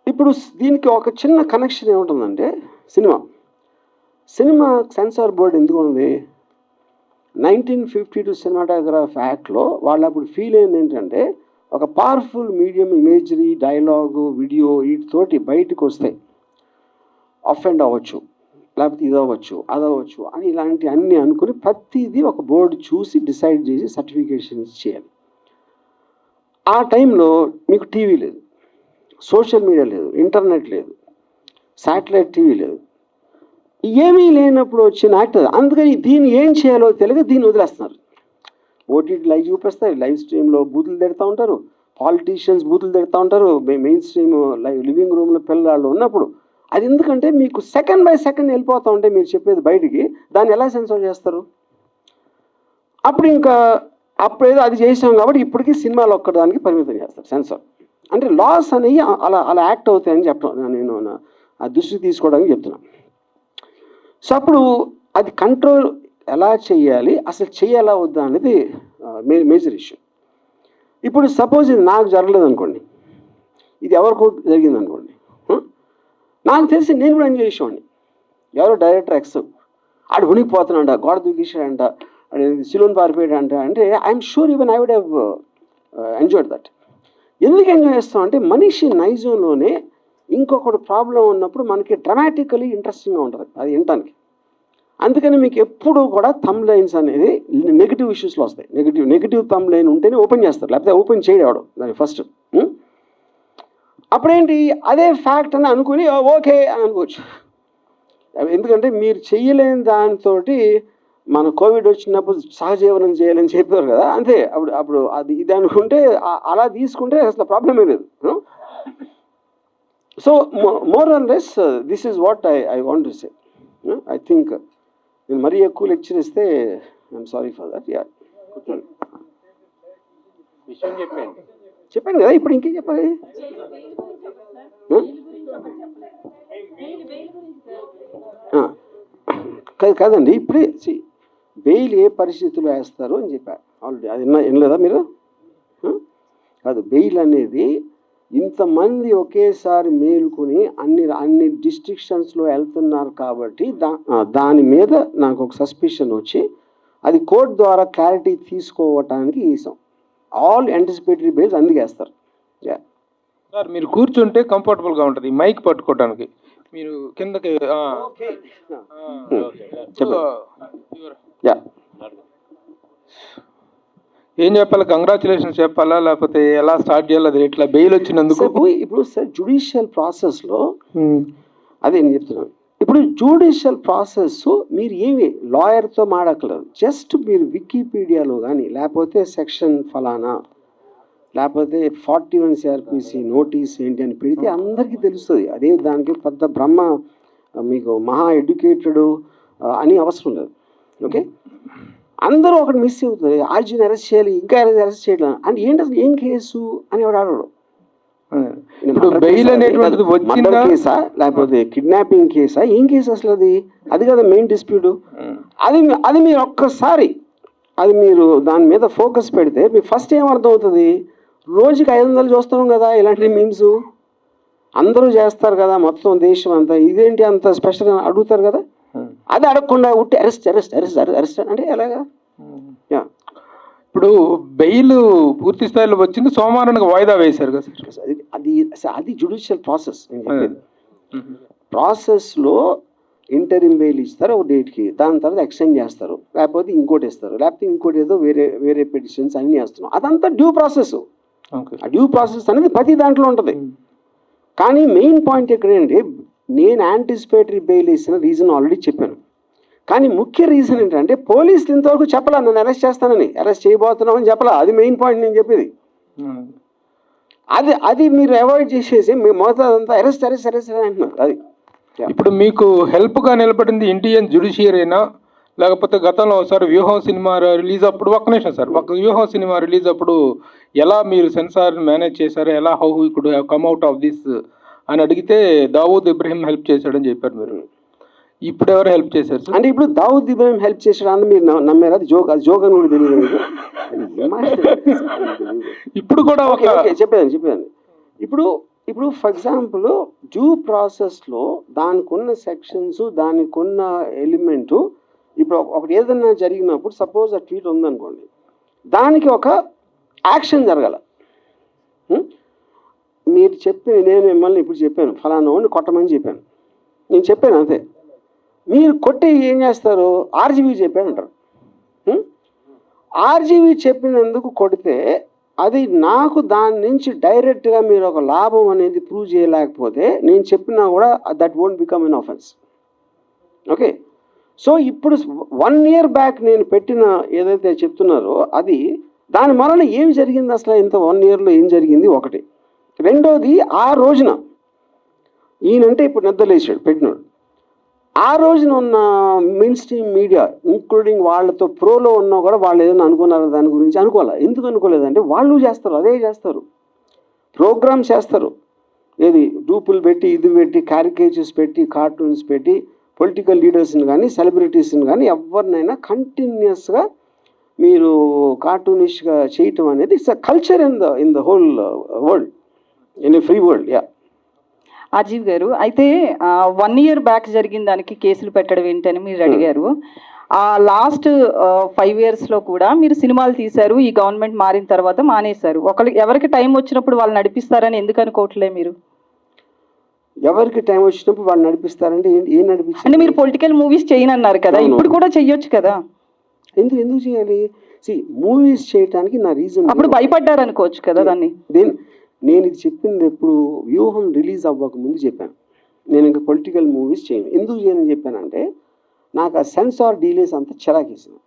ఇప్పుడు దీనికి ఒక చిన్న కనెక్షన్ ఏముంటుందంటే, సినిమా సెన్సార్ బోర్డు ఎందుకు ఉంది? 1952 సినిమాటోగ్రాఫ్ యాక్ట్లో వాళ్ళు అప్పుడు ఫీల్ అయింది ఏంటంటే, ఒక powerful medium imagery, dialogue, video వీటితోటి బయటకు వస్తాయి, అఫెండ్ అవ్వచ్చు, లేకపోతే ఇది అవ్వచ్చు, అది అవ్వచ్చు అని ఇలాంటి అన్నీ అనుకుని ప్రతిదీ ఒక బోర్డు చూసి డిసైడ్ చేసి సర్టిఫికేషన్ చేయాలి. ఆ టైంలో మీకు టీవీ లేదు, సోషల్ మీడియా లేదు, ఇంటర్నెట్ లేదు, శాటిలైట్ టీవీ లేదు, ఏమీ లేనప్పుడు వచ్చిన యాక్టర్. అందుకని దీన్ని ఏం చేయాలో తెలియక దీన్ని వదిలేస్తున్నారు. ఓటీటీ లైవ్ చూపిస్తారు, లైవ్ స్ట్రీమ్లో బూతులు తిడతా ఉంటారు, పాలిటీషియన్స్ బూతులు తిడతా ఉంటారు, మెయిన్ స్ట్రీమ్ లివింగ్ రూమ్లో పిల్లలు ఉన్నప్పుడు. అది ఎందుకంటే మీకు సెకండ్ బై సెకండ్ వెళ్ళిపోతూ ఉంటే మీరు చెప్పేది బయటికి, దాన్ని ఎలా సెన్సార్ చేస్తారు? అప్పుడేదో అది చేసాం కాబట్టి ఇప్పటికీ సినిమాలు ఒక్కదానికి పరిమితం చేస్తారు సెన్సార్. అంటే లాస్ అనేవి అలా యాక్ట్ అవుతాయని చెప్పడం నేను ఆ దృష్టి తీసుకోవడానికి చెప్తున్నాను. సో అప్పుడు అది కంట్రోల్ ఎలా చేయాలి, అసలు చేయాలా వద్దా అనేది మేజర్ ఇష్యూ. ఇప్పుడు సపోజ్ ఇది నాకు జరగలేదు అనుకోండి, ఇది ఎవరికో జరిగింది అనుకోండి, నాకు తెలిసి నేను కూడా ఎంజాయ్ చేసేవాడిని. ఎవరో డైరెక్టర్ ఎక్స్ ఆడు ఉనికిపోతున్నాడంట, గోడ దూకిసాడంట, సిలోన్ పారిపోయాడంట అంటే I'm sure even I would have enjoyed that. ఎందుకు ఎంజాయ్ చేస్తాం అంటే, మనిషి నైజంలోనే ఇంకొకటి ప్రాబ్లం ఉన్నప్పుడు మనకి డ్రమాటికలీ ఇంట్రెస్టింగ్గా ఉంటుంది అది వినటానికి. అందుకని మీకు ఎప్పుడు కూడా థంబ్ లైన్స్ అనేది నెగిటివ్ ఇష్యూస్లో వస్తాయి. నెగిటివ్ థంబ్ లైన్ ఉంటేనే ఓపెన్ చేస్తారు, లేకపోతే ఓపెన్ చేయడం దాన్ని ఫస్ట్. అప్పుడేంటి, అదే ఫ్యాక్ట్ అని అనుకుని ఓకే అని అనుకోవచ్చు. ఎందుకంటే మీరు చెయ్యలేని దానితో మన కోవిడ్ వచ్చినప్పుడు సహజీవనం చేయాలని చెప్పారు కదా, అంతే. అప్పుడు అది ఇది అనుకుంటే అలా తీసుకుంటే అసలు ప్రాబ్లమే లేదు. So more or less this is what I want to say. I think నేను మరీ ఎక్కువ లెక్చర్ ఇస్తే I'm sorry for that. Yeah, విషయం చెప్పండి. చెప్పాను కదా, ఇప్పుడు ఇంకేం చెప్పాలి? కాదండి, ఇప్పుడే బెయిల్ ఏ పరిస్థితుల్లో వేస్తారు అని చెప్పారు ఆల్రెడీ. అది వినలేదా మీరు? కాదు, బెయిల్ అనేది ఇంతమంది ఒకేసారి మేలుకొని అన్ని డిస్ట్రిక్షన్స్లో వెళ్తున్నారు కాబట్టి దాని మీద నాకు ఒక సస్పిషన్ వచ్చి అది కోర్టు ద్వారా క్లారిటీ తీసుకోవటానికి వేసాం. ఆల్ యాంటిసిపేటరీ బెయిల్స్ అందుకే వేస్తారు. సార్ మీరు కూర్చుంటే కంఫర్టబుల్గా ఉంటుంది మైక్ పట్టుకోవడానికి. మీరు కిందకి ఏం చెప్పాలి? కంగ్రాచులేషన్స్ చెప్పాలా లేకపోతే ఎలా స్టార్ట్ చేయాలి? అది ఎట్లా బెయిల్ వచ్చినందుకు? ఇప్పుడు సార్ జుడిషియల్ ప్రాసెస్లో అదే నేను చెప్తున్నాను. ఇప్పుడు జుడిషియల్ ప్రాసెస్ మీరు ఏమి లాయర్తో మాడక్కలేదు. జస్ట్ మీరు వికీపీడియాలో కానీ లేకపోతే సెక్షన్ ఫలానా లేకపోతే 41 CRPC నోటీస్ ఏంటి అని పెడితే అందరికీ తెలుస్తుంది. అదే దానికి పెద్ద బ్రహ్మ మీకు మహా ఎడ్యుకేటెడ్ అని అవసరం లేదు. ఓకే, అందరూ ఒకటి మిస్ అవుతుంది. ఆర్జీని అరెస్ట్ చేయాలి, ఇంకా అరెస్ట్ చేయడం అంటే ఏంటి అసలు ఏం కేసు అని ఎవడు అడగడు. మర్డర్ కేసా లేకపోతే కిడ్నాపింగ్ కేసా, ఏం కేసు అసలు? అది కదా మెయిన్ డిస్ప్యూట్. అది మీరు ఒక్కసారి అది మీరు దాని మీద ఫోకస్ పెడితే మీకు ఫస్ట్ ఏం అర్థం అవుతుంది? రోజుకి 500 చూస్తున్నాం కదా ఇలాంటి మీమ్స్, అందరూ చేస్తారు కదా మొత్తం దేశం అంతా, ఇదేంటి అంత స్పెషల్ అని అడుగుతారు కదా. అది అడగకుండా ఉట్టి అరెస్ట్ అరెస్ట్ అరెస్ట్ అరెస్ట్ అంటే ఎలాగా? ఇప్పుడు బెయిల్ పూర్తి స్థాయిలో వచ్చింది, సోమవారానికి వాయిదా వేశారు కదా సార్. అది జుడిషియల్ ప్రాసెస్. నేను చెప్పేది ప్రాసెస్లో ఇంటరిమ్ బెయిల్ ఇస్తారు ఒక డేట్కి, దాని తర్వాత ఎక్స్టెండ్ చేస్తారు, లేకపోతే ఇంకోటి ఇస్తారు, లేకపోతే ఇంకోటి ఏదో వేరే పిటిషన్స్ అన్నీ వేస్తున్నాం. అదంతా డ్యూ ప్రాసెస్. ఆ డ్యూ ప్రాసెస్ అనేది ప్రతి దాంట్లో ఉంటుంది. కానీ మెయిన్ పాయింట్ ఎక్కడంటే నేను యాంటిసిపేటరీ బెయిల్ ఇచ్చిన రీజన్ ఆల్రెడీ చెప్పాను. కానీ ముఖ్య రీజన్ ఏంటంటే పోలీసులు ఇంతవరకు చెప్పలా నన్ను అరెస్ట్ చేస్తానని, అరెస్ట్ చేయబోతున్నామని చెప్పలా. అది మెయిన్ పాయింట్ నేను చెప్పేది. అది మీరు అవాయిడ్ చేసేసి మీ మొదలంతా అరెస్ట్ అరెస్ట్ అరెస్ట్ అని అంటున్నారు. అది ఇప్పుడు మీకు హెల్ప్గా నిలబడింది ఇండియన్ జ్యుడిషియరీనా లేకపోతే గతంలో ఒకసారి వ్యూహం సినిమా రిలీజ్ అప్పుడు, ఒక్క నిమిషం సార్, వ్యూహం సినిమా రిలీజ్ అప్పుడు ఎలా మీరు సెన్సార్ మేనేజ్ చేశారు, ఎలా how you could have come out of this అని అడిగితే దావూద్ ఇబ్రహీం హెల్ప్ చేశాడని చెప్పారు మీరు. ఇప్పుడు ఎవరు హెల్ప్ చేశారు సార్? అంటే ఇప్పుడు దావూద్ ఇబ్రహీం హెల్ప్ చేశాడు అని మీరు నమ్మారు? అది జోక్ అని కూడా తెలియదు. ఇప్పుడు కూడా చెప్పేదాన్ని ఇప్పుడు ఫర్ ఎగ్జాంపుల్ డ్యూ ప్రాసెస్లో దానికి ఉన్న సెక్షన్స్, దానికి ఉన్న ఎలిమెంటు, ఇప్పుడు ఒకటి ఏదైనా జరిగినప్పుడు సపోజ్ ఆ ట్వీట్ ఉందనుకోండి, దానికి ఒక యాక్షన్ జరగాల. మీరు నేను మిమ్మల్ని ఇప్పుడు చెప్పాను ఫలానా వాడిని కొట్టమని చెప్పాను, నేను చెప్పాను అంతే. మీరు కొట్టి ఏం చేస్తారు? ఆర్జీవీ చెప్పాను అంటారు. ఆర్జీవీ చెప్పినందుకు కొడితే అది నాకు దాని నుంచి డైరెక్ట్గా మీరు ఒక లాభం అనేది ప్రూవ్ చేయలేకపోతే నేను చెప్పినా కూడా that won't become an offence. Okay, so ఇప్పుడు 1 year బ్యాక్ నేను పెట్టిన ఏదైతే చెప్తున్నారో అది దాని వలన ఏం జరిగింది అసలు, ఇంత 1 yearలో ఏం జరిగింది ఒకటి. రెండోది, ఆ రోజున ఈయనంటే ఇప్పుడు నిద్రలేసాడు పెట్టినాడు, ఆ రోజున ఉన్న మెయిన్ స్ట్రీమ్ మీడియా ఇంక్లూడింగ్ వాళ్ళతో ప్రోలో ఉన్నా కూడా వాళ్ళు ఏదైనా అనుకున్నారు దాని గురించి? అనుకోవాలి. ఎందుకు అనుకోలేదంటే వాళ్ళు చేస్తారు, అదే చేస్తారు, ప్రోగ్రామ్స్ చేస్తారు. ఏది డూపులు పెట్టి, ఇది పెట్టి, క్యారికేచర్స్ పెట్టి, కార్టూన్స్ పెట్టి, పొలిటికల్ లీడర్స్ని కానీ సెలబ్రిటీస్ని కానీ ఎవరినైనా కంటిన్యూస్గా మీరు కార్టూనిష్గా చేయటం అనేది it's a culture in the whole world, in a free world. Ajeev గారు, అయితే 1 year బ్యాక్ జరిగిన దానికి కేసులు పెట్టడం ఏంటని మీరు అడిగారు. ఆ లాస్ట్ 5 yearsలో కూడా మీరు సినిమాలు తీశారు, ఈ గవర్నమెంట్ మారిన తర్వాత మానేశారు. ఎవరికి టైం వచ్చినప్పుడు వాళ్ళు నడిపిస్తారని ఎందుకు అనుకోవట్లే మీరు? ఎవరికి టైం వచ్చినప్పుడు వాళ్ళు నడిపిస్తారంటే ఏం నడిపిస్తారు? అంటే మీరు పొలిటికల్ మూవీస్ చేయనన్నారు కదా, ఇప్పుడు కూడా చెయ్యొచ్చు కదా. ఎందుకు చేయాలి? మూవీస్ చేయడానికి నా రీజన్. అప్పుడు భయపడ్డారు అనుకోవచ్చు కదా దాన్ని. నేను ఇది చెప్పింది ఎప్పుడు వ్యూహం రిలీజ్ అవ్వక ముందు చెప్పాను, నేను ఇంకా పొలిటికల్ మూవీస్ చేయను. ఎందుకు చేయనని చెప్పానంటే నాకు ఆ సెన్సార్ డీలేస్ అంతా చిరాకేసింది.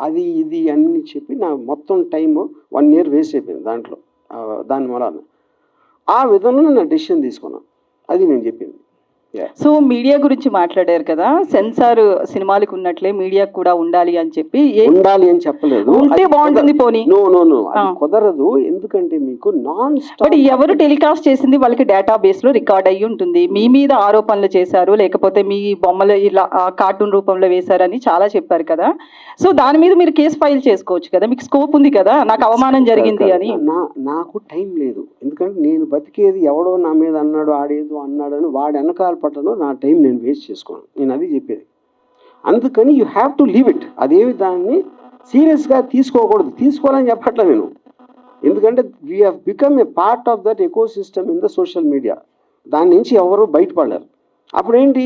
అది ఇది అన్నీ చెప్పి నా మొత్తం టైం 1 year వేస్ట్ అయిపోయింది దాంట్లో. దాని వలన ఆ విధంగా నేను డెసిషన్ తీసుకున్నాను. అది నేను చెప్పింది. సో మీడియా గురించి మాట్లాడారు కదా, సెన్సార్ సినిమాలకు ఉన్నట్లే మీడియాకు కూడా ఉండాలి అని చెప్పి. ఉండాలి అని చెప్పలేదు, ఉంటే బాగుంటుంది పోనీ. నో నో నో, కుదరదు. ఎందుకంటే మీకు నాన్ స్టాప్ బట్ ఎవరు టెలికాస్ట్ చేసింది వాళ్ళకి డేటాబేస్ లో రికార్డ్ అయ్యి ఉంటుంది. మీ మీద ఆరోపణలు చేశారు, లేకపోతే మీ బొమ్మలు ఇలా కార్టూన్ రూపంలో వేశారని చాలా చెప్పారు కదా. సో దాని మీద మీరు కేసు ఫైల్ చేసుకోవచ్చు కదా, మీకు స్కోప్ ఉంది కదా, నాకు అవమానం జరిగింది అని. నాకు టైం లేదు, ఎందుకంటే నేను బతికేది ఎవడో నా మీద అన్నాడు, ఆడేదో అన్నాడు అని వాడు వెనకాల పట్టడం నా టైం నేను వేస్ట్ చేసుకోను, నేను అది చెప్పేది. అందుకని you have to leave it. అదేమి దాన్ని సీరియస్గా తీసుకోకూడదు, తీసుకోవాలని చెప్పట్లే నేను. ఎందుకంటే we have become a part of that eco system in the social media. దాని నుంచి ఎవరు బయటపడలేరు. అప్పుడేంటి,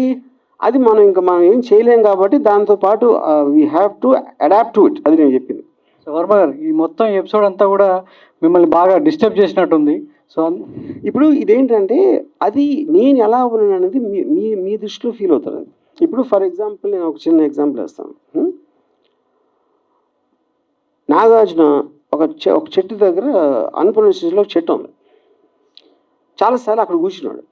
అది మనం ఏం చేయలేం కాబట్టి దాంతోపాటు we have to adapt to it. అది నేను చెప్పింది. సో వర్మ గారు, ఈ మొత్తం ఎపిసోడ్ అంతా కూడా మిమ్మల్ని బాగా డిస్టర్బ్ చేసినట్టుంది. సో ఇప్పుడు ఇదేంటంటే అది నేను ఎలా ఉన్నాను అనేది మీ దృష్టిలో ఫీల్ అవుతారు. ఇప్పుడు ఫర్ ఎగ్జాంపుల్ నేను ఒక చిన్న ఎగ్జాంపుల్ వేస్తాను. నాగార్జున ఒక చెట్టు దగ్గర అన్నపూర్ణ స్టేజ్లో ఒక చెట్టు ఉంది, చాలాసార్లు అక్కడ కూర్చున్నాడు.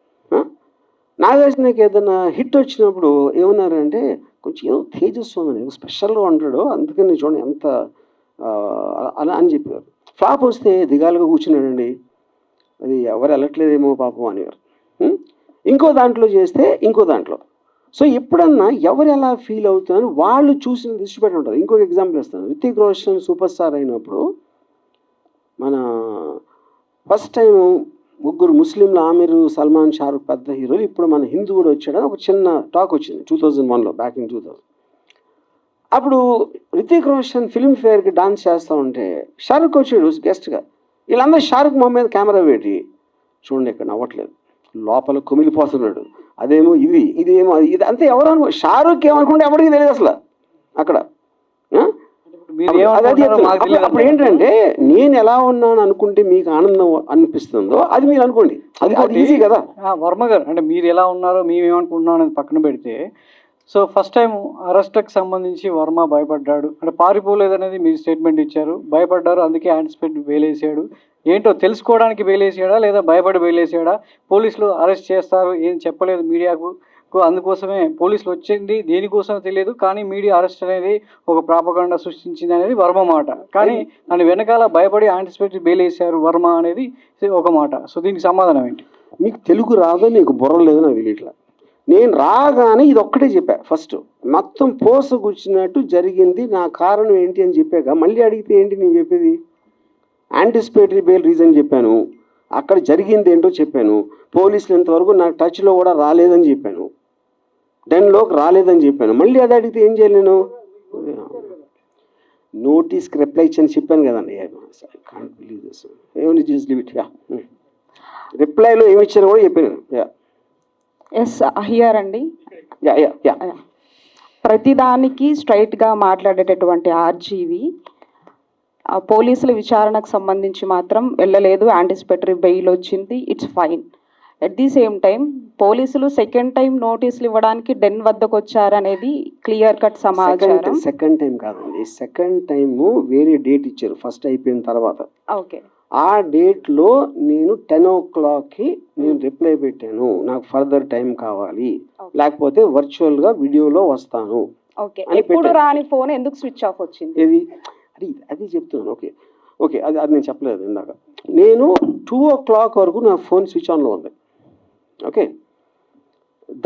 నాగార్జునకి ఏదైనా హిట్ వచ్చినప్పుడు ఏమన్నారంటే కొంచెం ఏదో తేజస్సు ఉందని, స్పెషల్గా ఉంటాడు, అందుకని చూడండి ఎంత అలా అని చెప్పారు. ఫ్లాప్ వస్తే దిగాలుగా కూర్చున్నాడండి, అది ఎవరు వెళ్ళట్లేదేమో పాపం అనేవారు. ఇంకో దాంట్లో చేస్తే ఇంకో దాంట్లో. సో ఎప్పుడన్నా ఎవరు ఎలా ఫీల్ అవుతున్నారని వాళ్ళు చూసిన దృష్టి పెట్టి ఉంటుంది. ఇంకొక ఎగ్జాంపుల్ ఇస్తాను. రితిక్ రోషన్ సూపర్ స్టార్ అయినప్పుడు మన ఫస్ట్ టైం ముగ్గురు ముస్లింలు, ఆమిర్, సల్మాన్, షారుఖ్ పెద్ద హీరోలు, ఇప్పుడు మన హిందూ కూడా వచ్చాడని ఒక చిన్న టాక్ వచ్చింది 2001లో, బ్యాక్ ఇన్ 2000. అప్పుడు రితిక్ రోషన్ ఫిల్మ్ఫేర్కి డాన్స్ చేస్తూ ఉంటే షారుఖ్ వచ్చాడు గెస్ట్గా. వీళ్ళందరూ షారుఖ్ మొహం మీద కెమెరా పెట్టి చూడండి ఇక్కడ నవ్వట్లేదు, లోపల కుమిలిపోతున్నాడు, అదేమో ఇదేమో ఇది అంతే. ఎవరు షారుఖ్ ఏమనుకుంటే ఎవరికి తెలియదు అసలు అక్కడ. అప్పుడు ఏంటంటే నేను ఎలా ఉన్నాను అనుకుంటే మీకు ఆనందం అనిపిస్తుందో అది మీరు అనుకోండి, అది ఈజీ కదా. వర్మ గారు, అంటే మీరు ఎలా ఉన్నారో మేము ఏమనుకుంటున్నాం అనేది పక్కన పెడితే, సో ఫస్ట్ టైం అరెస్ట్కి సంబంధించి వర్మ భయపడ్డాడు, అంటే పారిపోలేదు అనేది మీరు స్టేట్మెంట్ ఇచ్చారు. భయపడ్డారు, అందుకే యాంటిసిపేట్ వేలేసాడు. ఏంటో తెలుసుకోవడానికి వేలేసాడా లేదా భయపడి వేలేసాడా? పోలీసులు అరెస్ట్ చేస్తారు ఏం చెప్పలేదు మీడియాకు, అందుకోసమే పోలీసులు వచ్చింది దేనికోసమో తెలియదు, కానీ మీడియా అరెస్ట్ అనేది ఒక ప్రాపగండా సృష్టించింది అనేది వర్మ మాట. కానీ దాని వెనకాల భయపడి యాంటిసిపేట్ వేలేసారు వర్మ అనేది ఒక మాట. సో దీనికి సమాధానం ఏంటి? మీకు తెలుగు రాదో, మీకు బుర్ర లేదో నాకు తెలియట్లా. నేను రాగానే ఇది ఒక్కటే చెప్పా, ఫస్ట్ మొత్తం పోసగుచ్చినట్టు జరిగింది, నా కారణం ఏంటి అని చెప్పాక మళ్ళీ అడిగితే ఏంటి నేను చెప్పేది? యాంటిసిపేటరీ బెయిల్ రీజన్ చెప్పాను, అక్కడ జరిగింది ఏంటో చెప్పాను, పోలీసులు ఇంతవరకు నాకు టచ్లో కూడా రాలేదని చెప్పాను, డెన్లోకి రాలేదని చెప్పాను. మళ్ళీ అది అడిగితే ఏం చేయాలి నేను? నోటీస్కి రిప్లై ఇచ్చని చెప్పాను కదండి. రిప్లైలో ఏమి ఇచ్చాను కూడా చెప్పాను. ఎస్ అహియార్ అండి. యా ప్రతిదానికి స్ట్రైట్గా మాట్లాడేటటువంటి ఆర్జీవి పోలీసుల విచారణకు సంబంధించి మాత్రం వెళ్ళలేదు, యాంటిసిపేటరీ బెయిల్ వచ్చింది, it's fine. At the same time పోలీసులు సెకండ్ టైం నోటీసులు ఇవ్వడానికి డెన్ వద్దకు వచ్చారనేది క్లియర్ కట్ సమాచారం. సెకండ్ టైం కాదండి, సెకండ్ టైము వేరే డేట్ ఇచ్చారు ఫస్ట్ అయిపోయిన తర్వాత. ఓకే, ఆ డేట్లో నేను 10 o'clockకి నేను రిప్లై పెట్టాను, నాకు ఫర్దర్ టైం కావాలి, లేకపోతే వర్చువల్గా వీడియోలో వస్తాను. ఓకే, ఎప్పుడు రాని ఫోన్ ఎందుకు స్విచ్ ఆఫ్ వచ్చింది? అది చెప్తున్నాను. ఓకే అది నేను చెప్పలేదు ఇందాక. నేను 2 o'clock వరకు నా ఫోన్ స్విచ్ ఆన్లో ఉంది. ఓకే,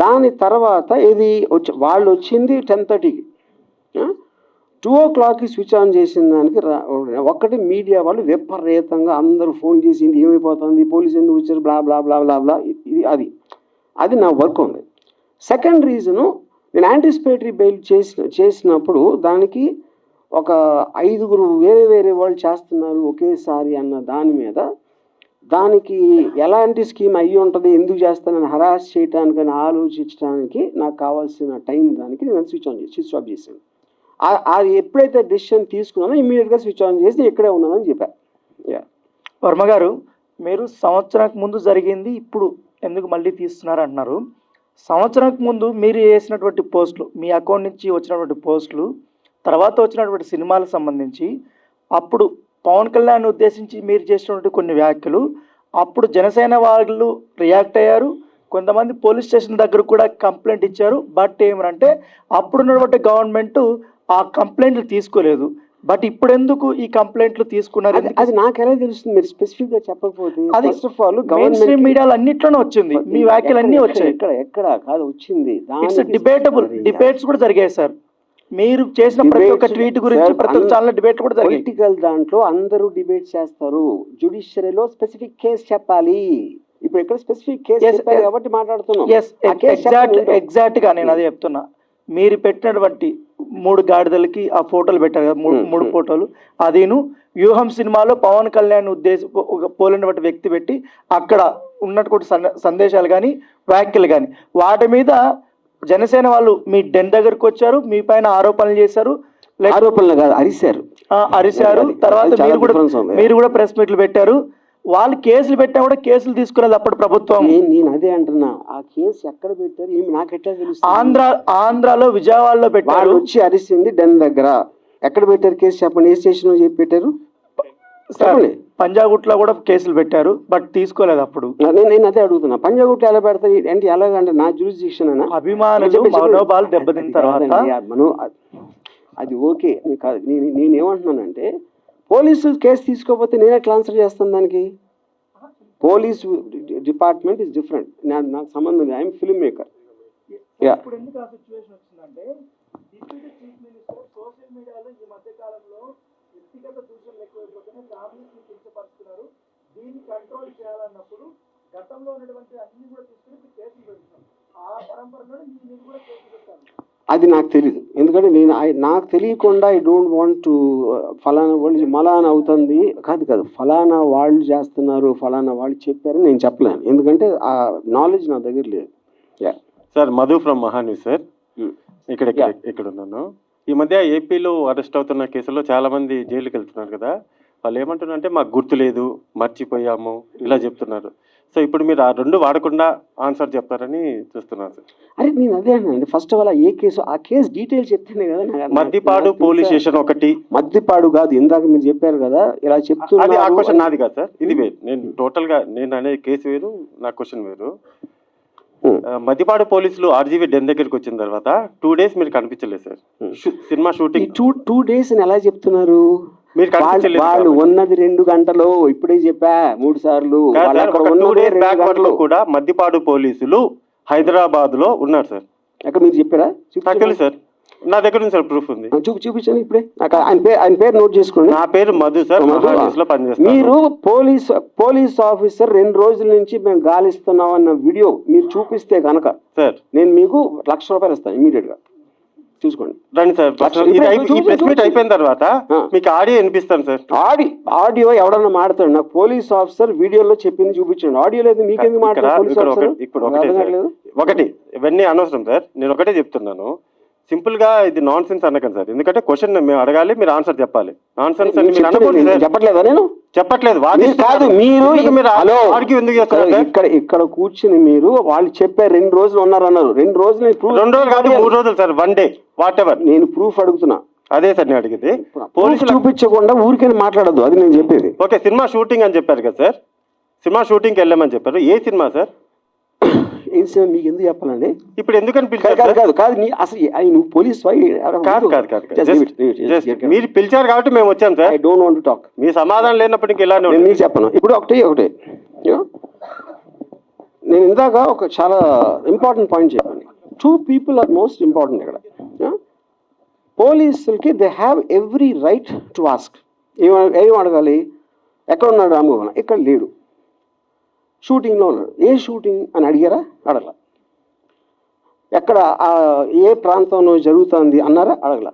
దాని తర్వాత ఇది వాళ్ళు వచ్చింది 10:30కి. 2 o'clockకి స్విచ్ ఆన్ చేసిన దానికి ఒక్కటి మీడియా వాళ్ళు విపరీతంగా అందరూ ఫోన్ చేసింది, ఏమైపోతుంది, పోలీసు ఎందుకు వచ్చారు, బ్లా బ్లా బ్లా బ్లా బ్లా, అది నా వర్క్ ఉంది. సెకండ్ రీజను, నేను యాంటిసిపేటరీ బెయిల్ చేసినప్పుడు దానికి ఒక 5 వేరే వాళ్ళు చేస్తున్నారు ఒకేసారి అన్న దాని మీద, దానికి ఎలాంటి స్కీమ్ అయ్యి ఉంటుంది, ఎందుకు చేస్తానని హరాస్ చేయడానికని ఆలోచించడానికి నాకు కావాల్సిన టైం దానికి నేను స్విచ్ ఆఫ్ చేశాను. అది ఎప్పుడైతే డెసిషన్ తీసుకున్నానో ఇమ్మీడియట్గా స్విచ్ ఆన్ చేసి ఇక్కడే ఉన్నానని చెప్పాను. వర్మ గారు, మీరు సంవత్సరానికి ముందు జరిగింది ఇప్పుడు ఎందుకు మళ్ళీ తీస్తున్నారు అంటున్నారు. సంవత్సరానికి ముందు మీరు చేసినటువంటి పోస్టులు, మీ అకౌంట్ నుంచి వచ్చినటువంటి పోస్టులు, తర్వాత వచ్చినటువంటి సినిమాలకు సంబంధించి అప్పుడు పవన్ కళ్యాణ్ ఉద్దేశించి మీరు చేసినటువంటి కొన్ని వ్యాఖ్యలు, అప్పుడు జనసేన వాళ్ళు రియాక్ట్ అయ్యారు, కొంతమంది పోలీస్ స్టేషన్ దగ్గర కూడా కంప్లైంట్ ఇచ్చారు. బట్ ఏమనంటే అప్పుడున్నటువంటి గవర్నమెంట్ ఆ కంప్లైంట్లు తీసుకోలేదు. బట్ ఇప్పుడు ఎందుకు ఈ కంప్లైంట్లు తీసుకున్నారు? అది నాకు ఎలా తెలుస్తుంది? మీరు స్పెసిఫిక్ గా చెప్పకపోతే. అది ఫస్ట్ ఆఫ్ ఆల్ గవర్నమెంట్ మీడియాలో అన్నిట్లోనే వచ్చింది, మీ వ్యాఖ్యలు అన్ని వచ్చాయి. ఎక్కడ కాదు వచ్చింది. ఇట్స్ డిబేటబుల్, డిబేట్స్ కూడా జరిగాయి సార్. మీరు చేసిన ప్రతి ఒక్క ట్వీట్ గురించి ప్రతి ఒక్క ఛానల్ డిబేట్ కూడా జరిగాయి. పొలిటికల్ దాంట్లో అందరూ డిబేట్ చేస్తారు. జ్యుడిషియరీలో స్పెసిఫిక్ కేసు చెప్పాలి. ఇప్పుడు ఇక్కడ స్పెసిఫిక్ కేసు చెప్పాలి కాబట్టి మాట్లాడుతున్నాం. ఎగ్జాక్ట్ గా నేను అదే చెప్తున్నా. మీరు పెట్టినటువంటి 3 గాడిదలకి ఆ ఫోటోలు పెట్టారు కదా, మూడు ఫోటోలు. అదేను వ్యూహం సినిమాలో పవన్ కళ్యాణ్ పోలినటువంటి వ్యక్తి పెట్టి అక్కడ ఉన్నటువంటి సందేశాలు కానీ వ్యాఖ్యలు కానీ వాటి మీద జనసేన వాళ్ళు మీ డెన్ దగ్గరకు వచ్చారు, మీ పైన ఆరోపణలు చేశారు. ఆరోపణలు కాదు, అరిశారు. తర్వాత మీరు కూడా ప్రెస్ మీట్లు పెట్టారు. వాళ్ళు కేసులు పెట్టా కూడా కేసులు తీసుకునేది అప్పుడు ప్రభుత్వం. నేను అదే అంటున్నా, ఆ కేసు ఎక్కడ పెట్టారు నాకు ఎట్లా తెలుసు? ఆంధ్రాలో విజయవాడలో పెట్టారు. వచ్చి అరిసింది డెన్ దగ్గర. ఎక్కడ పెట్టారు కేసు చెప్పండి? ఏ స్టేషన్ లో చెప్పి పెట్టారు? పంజాగుట్లో కూడా కేసులు పెట్టారు, బట్ తీసుకోలేదు అప్పుడు. నేను అదే అడుగుతున్నా, పంజాగుట్లో ఎలా పెడతారు అంటే ఎలాగంటే నా జ్యూరిస్డిక్షన్ అనా? అభిమానులు మనోభావాలు దెబ్బతిన్న తర్వాత అది ఓకే. నేనేమంటున్నానంటే పోలీసు కేసు తీసుకోకపోతే నేను ఎట్లా ఆన్సర్ చేస్తాను దానికి? Police department is different. నాకు సంబంధం లేదు. I'm film maker. ఇప్పుడు ఎందుకు ఆ సిచ్యువేషన్ వచ్చిందంటే డిప్యూటీ చీఫ్ మినిస్టర్ సోషల్ మీడియాలో ఈ మధ్య కాలంలో వ్యక్తిగత దూషణలు ఎక్కువైపోతున్నాయి, ఫ్యామిలీస్ని కించపరుస్తున్నారు. దీన్ని కంట్రోల్ చేయాలన్నప్పుడు గతంలో ఉన్నటువంటి అన్ని కూడా తీసుకుని కేసులు పెడుతున్నారు. ఆ పరంపరలో మీరు కూడా కేసులు పెట్టారు. అది నాకు తెలియదు. ఎందుకంటే నాకు తెలియకుండా ఐ డోంట్ వాంట్ టు ఫలానా వాళ్ళు మలానా అవుతుంది కాదు ఫలానా వాళ్ళు చేస్తున్నారు, ఫలానా వాళ్ళు చెప్పారని నేను చెప్పలేను. ఎందుకంటే ఆ నాలెడ్జ్ నా దగ్గర లేదు. Sir, Madhu from Maha News sir. ఇక్కడ ఉన్నాను. ఈ మధ్య ఏపీలో అరెస్ట్ అవుతున్న కేసుల్లో చాలా మంది జైలుకి వెళ్తున్నారు కదా. వాళ్ళు ఏమంటున్నారంటే మాకు గుర్తు లేదు, మర్చిపోయాము ఇలా చెప్తున్నారు. సో ఇప్పుడు మీరు ఆ 2 వాడకుండా ఆన్సర్ చెప్తారని చూస్తున్నాను సార్. అరే నేను అదే అన్నానండి. ఫస్ట్ ఆఫ్ ఆల్ ఆ కేసు డీటెయిల్స్ చెప్తేనే కదా. మద్దిపాడు పోలీస్ స్టేషన్ ఒకటి. మద్దిపాడు కాదు, ఇందాక మీరు చెప్పారు కదా ఇలా చెప్తున్నారు. అది ఆ క్వశ్చన్ నాది కాదు సార్, ఇది వేరు. నేను టోటల్ గా నేను అనే కేసు వేరు, నా క్వశ్చన్ వేరు. మద్దిపాడు పోలీసులు ఆర్జీవీ డెన్ దగ్గరికి వచ్చిన తర్వాత 2 days మీరు కనిపించలేదు సార్. సినిమా షూటింగ్ 2 days అని ఎలా చెప్తున్నారు? మీరు వాళ్ళు ఉన్నది 2 గంటలు. ఇప్పుడే చెప్పా 3 సార్లు. 2 days బ్యాక్ వరకు కూడా మద్దిపాడు పోలీసులు హైదరాబాద్ లో ఉన్నారు సార్. ఎక్కడ మీరు చెప్పారా? తెలుసు సార్, నా దగ్గర ఉంది సార్, ప్రూఫ్ ఉంది. చూపించండి ఇప్పుడే. ఆయన పేరు నోట్ చేసుకోండి. నా పేరు మధు సార్, లో పనిచేస్తాను. మీరు పోలీస్ ఆఫీసర్ 2 రోజుల నుంచి మేము గాలిస్తున్నాం అన్న వీడియో మీరు చూపిస్తే కనుక సార్ నేను మీకు ₹1,00,000 ఇస్తాను ఇమీడియట్ గా. చూసుకోండి, రండి సార్. ఈ ప్రెస్ మీట్ అయిపోయిన తర్వాత మీకు ఆడియో వినిపిస్తాను సార్. ఆడియో ఎవడన్నా మాట్లాడు, నాకు పోలీస్ ఆఫీసర్ వీడియోలో చెప్పింది చూపించండి. ఆడియో లేదు మీకెందుకు మాట్లాడారు? ఇప్పుడు ఒకటి ఇవన్నీ అనవసరం సార్. నేను ఒకటే చెప్తున్నాను, సింపుల్ గా ఇది నాన్ సెన్స్ అనకండి సార్. ఎందుకంటే క్వశ్చన్ మేము అడగాలి, మీరు ఆన్సర్ చెప్పాలి. నాన్ సెన్స్ అని మీరు అనకూడదు. చెప్పట్లేదా? నేను చెప్పట్లేదు కాదు. మీరు ఇక్కడ కూర్చుని మీరు వాళ్ళు చెప్పారు 2 రోజులు ఉన్నారన్నారు. 2 రోజులు 2 రోజులు కాదు, 3 రోజులు సార్, 1 day వాట్ ఎవర్. నేను ప్రూఫ్ అడుగుతున్నా. అదే సార్ నేను అడిగింది. పోలీసులు చూపించకుండా ఊరికే మాట్లాడద్దు, అది నేను చెప్పేది. ఓకే, సినిమా షూటింగ్ అని చెప్పారు కదా సార్. సినిమా షూటింగ్కి వెళ్ళామని చెప్పారు. ఏ సినిమా సార్? ఏం సినిమా మీకు ఎందుకు చెప్పాలండి? ఇప్పుడు ఎందుకని పిలిచారు? కాదు అసలు నువ్వు పోలీస్ మీరు పిలిచారు కాబట్టి మేము వచ్చాం sir. I don't want to talk. మీ సమాధానం లేనప్పటికీ ఇలానే మీకు చెప్పను. ఇప్పుడు ఒకటే నేను ఇందాక ఒక చాలా ఇంపార్టెంట్ పాయింట్ చెప్పాను. 2 people ఆర్ మోస్ట్ ఇంపార్టెంట్ ఇక్కడ. పోలీసులకి they have every right to ask. ఏం అడగాలి? ఎక్కడ ఉన్నాడు రామ్మోహన్? ఇక్కడ లేడు, షూటింగ్లో ఉన్నాడు. ఏ షూటింగ్ అని అడిగారా? అడగల. ఎక్కడ ఏ ప్రాంతంలో జరుగుతుంది అన్నారా? అడగల.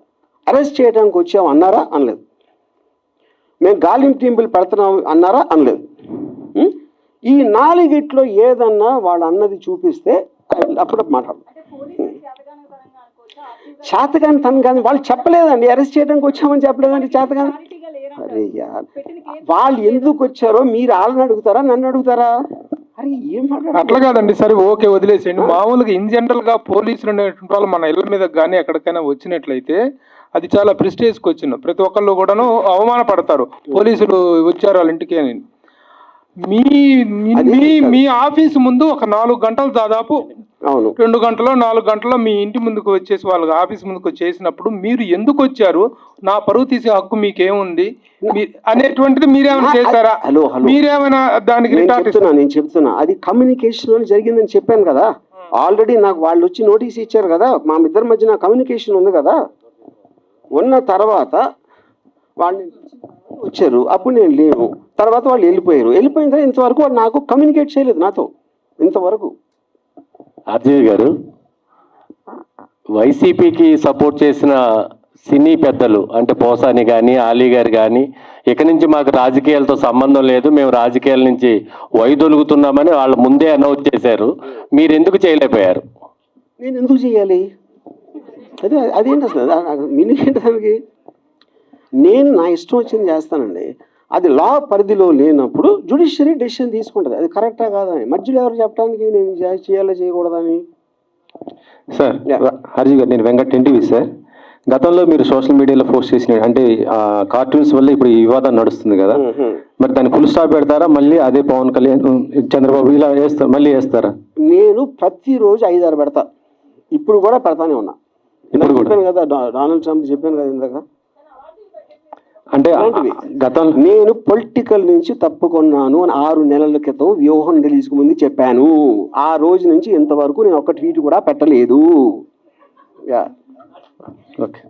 అరెస్ట్ చేయడానికి వచ్చాము అన్నారా? అనలేదు. మేము గాలింపు పెడుతున్నాం అన్నారా? అనలేదు. ఈ 4 ఏదన్నా వాళ్ళు అన్నది చూపిస్తే అప్పుడు మాట్లాడదు. చేతగాని తను కానీ వాళ్ళు చెప్పలేదండి. అరెస్ట్ చేయడానికి వచ్చామని చెప్పలేదండి. చేతగాని అరే యార్, వాళ్ళు ఎందుకు వచ్చారో మీరు వాళ్ళని అడుగుతారా, నన్ను అడుగుతారా? అరే ఏం అట్లా కాదండి. సరే ఓకే, వదిలేసేయండి. మామూలుగా ఇన్ జనరల్ గా పోలీసులు అనేటువంటి వాళ్ళు మన ఇళ్ళ మీద కానీ ఎక్కడికైనా వచ్చినట్లయితే అది చాలా ప్రెస్టేజ్కి వచ్చిన ప్రతి ఒక్కళ్ళు కూడాను అవమానపడతారు. పోలీసులు వచ్చారు వాళ్ళ ఇంటికి అని. మీ ఆఫీస్ ముందు ఒక 4 గంటలు దాదాపు అవును 2 గంటలో 4 గంటలో మీ ఇంటి ముందుకు వచ్చేసి వాళ్ళ ఆఫీస్ ముందుకు వచ్చేసినప్పుడు మీరు ఎందుకు వచ్చారు, నా పరువు తీసే హక్కు మీకేముంది అనేటువంటిది మీరేమైనా చేశారా? హలో మీరేమైనా దానికి నేను చెప్తున్నా అది కమ్యూనికేషన్ జరిగిందని చెప్పాను కదా. ఆల్రెడీ నాకు వాళ్ళు వచ్చి నోటీస్ ఇచ్చారు కదా, మా ఇద్దరి మధ్యన కమ్యూనికేషన్ ఉంది కదా. ఉన్న తర్వాత వాళ్ళు వచ్చారు, అప్పుడు నేను లేను, తర్వాత వాళ్ళు వెళ్ళిపోయిన తర్వాత ఇంతవరకు వాళ్ళు నాకు కమ్యూనికేట్ చేయలేదు నాతో ఇంతవరకు. ఆర్జే గారు, వైసీపీకి సపోర్ట్ చేసిన సినీ పెద్దలు అంటే పోసాని కానీ ఆలీ గారు కానీ ఇక నుంచి మాకు రాజకీయాలతో సంబంధం లేదు, మేము రాజకీయాల నుంచి వైదొలుగుతున్నామని వాళ్ళు ముందే అనౌన్స్ చేశారు. మీరు ఎందుకు చేయలేకపోయారు? నేను ఎందుకు చేయాలి? అదేంటి అసలు మీనింగ్ ఏంటి దానికి? నేను నా ఇష్టం వచ్చింది చేస్తానండి. అది లా పరిధిలో లేనప్పుడు జ్యుడిషియరీ డెసిషన్ తీసుకుంటుంది, అది కరెక్టా కాదని. మధ్యలో ఎవరు చెప్పడానికి నేను చేయాలో చేయకూడదని. సార్ హర్జీ గారు, నేను వెంకట్ ఎన్టీవీ సార్. గతంలో మీరు సోషల్ మీడియాలో పోస్ట్ చేసిన అంటే కార్టూన్స్ వల్ల ఇప్పుడు ఈ వివాదం నడుస్తుంది కదా, మరి దాన్ని ఫుల్ స్టాప్ పెడతారా? మళ్ళీ అదే పవన్ కళ్యాణ్ చంద్రబాబు ఇలా వేస్తారు, మళ్ళీ వేస్తారా? నేను ప్రతిరోజు 5-6 పెడతా, ఇప్పుడు కూడా పెడతానే ఉన్నా. చెప్పాను కదా, డొనాల్డ్ ట్రంప్ చెప్పాను కదా ఇందాక. అంటే గతం నేను పొలిటికల్ నుంచి తప్పుకున్నాను అని 6 నెలల క్రితం వ్యూహం రిలీజ్కు ముందు చెప్పాను. ఆ రోజు నుంచి ఇంతవరకు నేను ఒక్క ట్వీట్ కూడా పెట్టలేదు. ఓకే.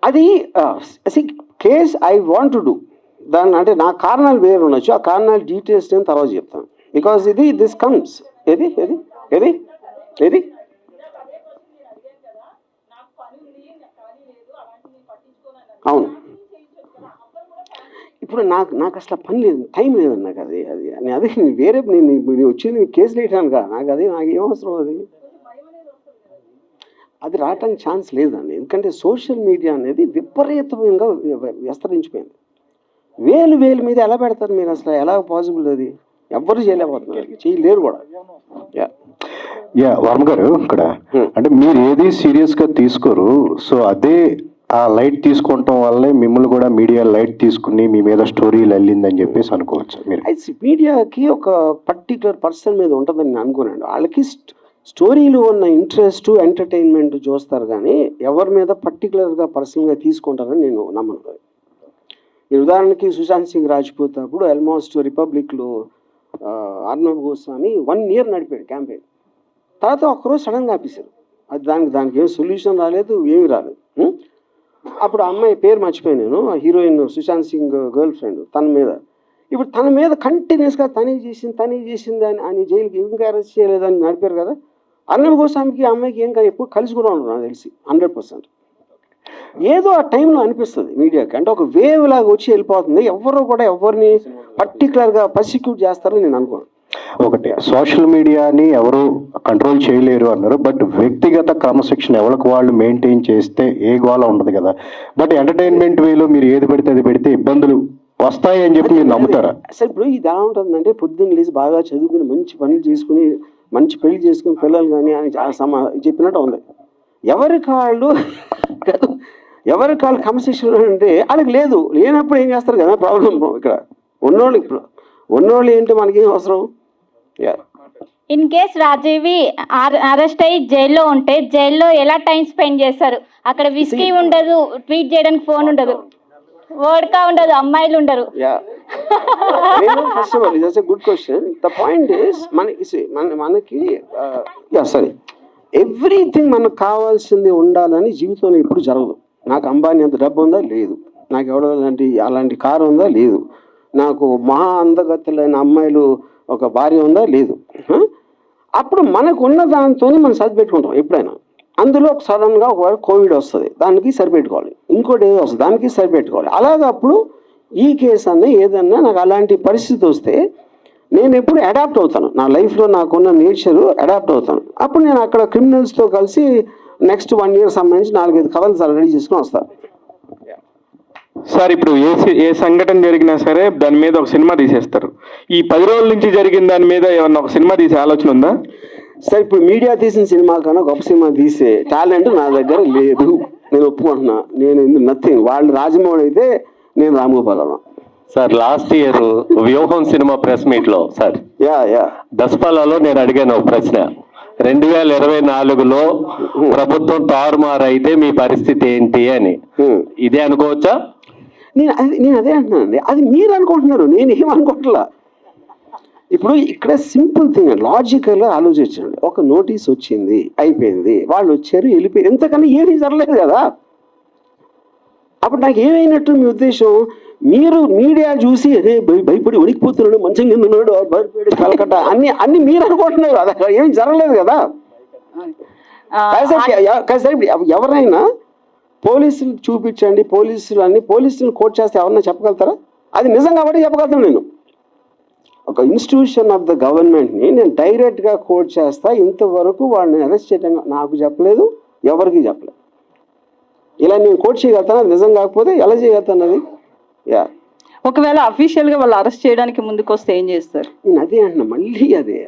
అది case I want to do దాన్ని, అంటే నా కారణాలు వేరు ఉండొచ్చు, ఆ కారణాలు డీటెయిల్స్ నేను తర్వాత చెప్తాను. బికాస్ దిస్ కమ్స్ ఏది ఏది ఏది ఏది అవును. ఇప్పుడు నాకు అసలు పని లేదు, టైం లేదండి నాకు. అదే వేరే నేను వచ్చింది కేసులు వేయటాను కదా, నాకు ఏం అవసరం అది రావటానికి ఛాన్స్ లేదండి. ఎందుకంటే సోషల్ మీడియా అనేది విపరీతంగా విస్తరించిపోయింది. వేలు మీద ఎలా పెడతారు మీరు? అసలు ఎలా పాసిబుల్? అది ఎవ్వరు చేయలేకపోతున్నారు, చేయలేరు కూడా. వర్మ గారు, ఇక్కడ అంటే మీరు ఏది సీరియస్ గా తీసుకోరు, సో అదే ఆ లైట్ తీసుకోవటం వల్లే మిమ్మల్ని కూడా మీడియా లైట్ తీసుకుని మీ మీద స్టోరీలు వెళ్ళిందని చెప్పేసి అనుకోవచ్చు మీరు? మీడియాకి ఒక పర్టికులర్ పర్సన్ మీద ఉంటుందని నేను అనుకోనండి. వాళ్ళకి స్టోరీలు ఉన్న ఇంట్రెస్ట్ ఎంటర్టైన్మెంట్ చూస్తారు, కానీ ఎవరి మీద పర్టికులర్గా పర్సనల్గా తీసుకుంటారని నేను నమ్మను. ఈ ఉదాహరణకి సుశాంత్ సింగ్ రాజ్పూత్ అప్పుడు ఆల్మోస్ట్ రిపబ్లిక్లో అర్నబ్ గోస్వామి 1 year నడిపాడు క్యాంపెయిన్. తర్వాత ఒక్కరోజు సడన్గా ఆపేశారు. అది దానికి ఏం సొల్యూషన్ రాలేదు, ఏమీ రాలేదు. అప్పుడు ఆ అమ్మాయి పేరు మర్చిపోయాను నేను, heroine Sushant Singh girlfriend, తన మీద కంటిన్యూస్గా తనే చేసింది అని జైలుకి ఇంకా అరెస్ట్ చేయలేదని నడిపారు కదా. అర్నబ్ గోస్వామికి ఆ అమ్మాయికి ఏం కాదు, ఎప్పుడు కలిసి కూడా ఉండరు నాకు తెలిసి 100%. ఏదో ఆ టైంలో అనిపిస్తుంది మీడియాకి, అంటే ఒక వేవ్ లాగా వచ్చి వెళ్ళిపోతుంది. ఎవరు కూడా ఎవరిని పర్టికులర్గా పర్సిక్యూట్ చేస్తారని నేను అనుకోను. ఒకటి, సోషల్ మీడియాని ఎవరు కంట్రోల్ చేయలేరు అన్నారు, బట్ వ్యక్తిగత క్రమశిక్షణ ఎవరికి వాళ్ళు మెయింటైన్ చేస్తే ఏ గోళ ఉండదు కదా. బట్ ఎంటర్టైన్మెంట్ వేలో మీరు ఏది పెడితే అది పెడితే ఇబ్బందులు వస్తాయి అని చెప్పి మీరు నమ్ముతారా? అసలు ఇప్పుడు ఇది ఎలా ఉంటుందంటే, పొద్దున్న లేచి బాగా చదువుకుని మంచి పనులు చేసుకుని మంచి పెళ్లి చేసుకుని పిల్లలు కానీ అని చెప్పినట్టు ఉంది. ఎవరికి వాళ్ళు క్రమశిక్షణ అంటే వాళ్ళకి లేదు. లేనప్పుడు ఏం చేస్తారు కదా ప్రాబ్లం. ఇక్కడ ఉన్నోళ్ళు ఏంటి మనకేం అవసరం? ఇన్ కేస్ రాజీవి అరెస్ట్ అయ్యి జైల్లో ఉంటే జైల్లో ఎలా టైం స్పెండ్ చేస్తారు? అక్కడ విస్కీ ఉండదు, ట్వీట్ చేయడానికి ఫోన్ ఉండదు, వోడ్కా ఉండదు, అమ్మాయిలు ఉండరు. First of all it's good question. The point is మనకి సరే, ఎవ్రీథింగ్ మనకు కావాల్సింది ఉండాలని జీవితంలో ఎప్పుడు జరగదు. నాకు అంబానీ అంత డబ్బు ఉందా? లేదు. నాకు ఎవడో అలాంటి కారు ఉందా? లేదు. నాకు మహా అందగత్తెలైన అమ్మాయిలు ఒక భార్య ఉందా? లేదు. అప్పుడు మనకు ఉన్న దాంతోనే మనం సరిపెట్టుకుంటాం ఎప్పుడైనా. అందులో సడన్గా ఒక కోవిడ్ వస్తుంది, దానికి సరిపెట్టుకోవాలి. ఇంకోటి ఏదో వస్తుంది, దానికి సరిపెట్టుకోవాలి. అలాగే అప్పుడు ఈ కేసు అన్న ఏదన్నా నాకు అలాంటి పరిస్థితి వస్తే నేను ఎప్పుడు అడాప్ట్ అవుతాను. నా లైఫ్లో నాకున్న నేచరు అడాప్ట్ అవుతాను. అప్పుడు నేను అక్కడ క్రిమినల్స్తో కలిసి నెక్స్ట్ 1 year సంబంధించి 4-5 కథలు సార్ రెడీ చేసుకుని వస్తారు. సార్ ఇప్పుడు ఏ సంఘటన జరిగినా సరే దాని మీద ఒక సినిమా తీసేస్తారు. ఈ 10 రోజుల నుంచి జరిగిన దాని మీద ఏమన్నా ఒక సినిమా తీసే ఆలోచన ఉందా? సార్ ఇప్పుడు మీడియా తీసిన సినిమా కన్నా గొప్ప సినిమా తీసే టాలెంట్ నా దగ్గర లేదు, నేను ఒప్పుకుంటున్నా. నేను నథింగ్. వాళ్ళు రాజమౌళి అయితే నేను రామగోపాలరావు. సార్ లాస్ట్ ఇయర్ వ్యూహం సినిమా ప్రెస్ మీట్ లో సార్ దసపాలలో నేను అడిగాను ఒక ప్రశ్న, 2024లో ప్రభుత్వం తారుమారు అయితే మీ పరిస్థితి ఏంటి అని. ఇదే అనుకోవచ్చా? నేను అదే అంటున్నానండి. అది మీరు అనుకుంటున్నారు, నేను ఏమనుకోవట్లా. ఇప్పుడు ఇక్కడ సింపుల్ థింగ్, లాజికల్గా ఆలోచించండి. ఒక నోటీస్ వచ్చింది, అయిపోయింది, వాళ్ళు వచ్చారు, వెళ్ళిపోయారు, ఎంతకన్నా ఏమీ జరగలేదు కదా. అప్పుడు నాకు ఏమైనట్టు మీ ఉద్దేశం? మీరు మీడియా చూసి అదే భయపడి వణికిపోతున్నాడు, మంచం కింద ఉన్నాడు, భయపడి కలకట్ట అన్ని మీరు అనుకుంటున్నారు, అది అక్కడ ఏమి జరగలేదు కదా. ఎవరైనా పోలీసులు చూపించండి, పోలీసులు కోట్ చేస్తే ఎవరన్నా చెప్పగలుగుతారా? అది నిజం కాబట్టి చెప్పగలుగుతాను నేను. ఒక ఇన్స్టిట్యూషన్ ఆఫ్ ద గవర్నమెంట్ని నేను డైరెక్ట్గా కోట్ చేస్తా, ఇంతవరకు వాళ్ళని అరెస్ట్ చేయడం నాకు చెప్పలేదు, ఎవరికి చెప్పలేదు. ఇలా నేను కోట్ చేయగలుగుతాను, అది నిజం కాకపోతే ఎలా చేయగలుగుతాను అది? ఒకవేళ అఫీషియల్గా వాళ్ళు అరెస్ట్ చేయడానికి ముందుకు వస్తే ఏం చేస్తారు? నేను అదే అంటున్నా, మళ్ళీ అదే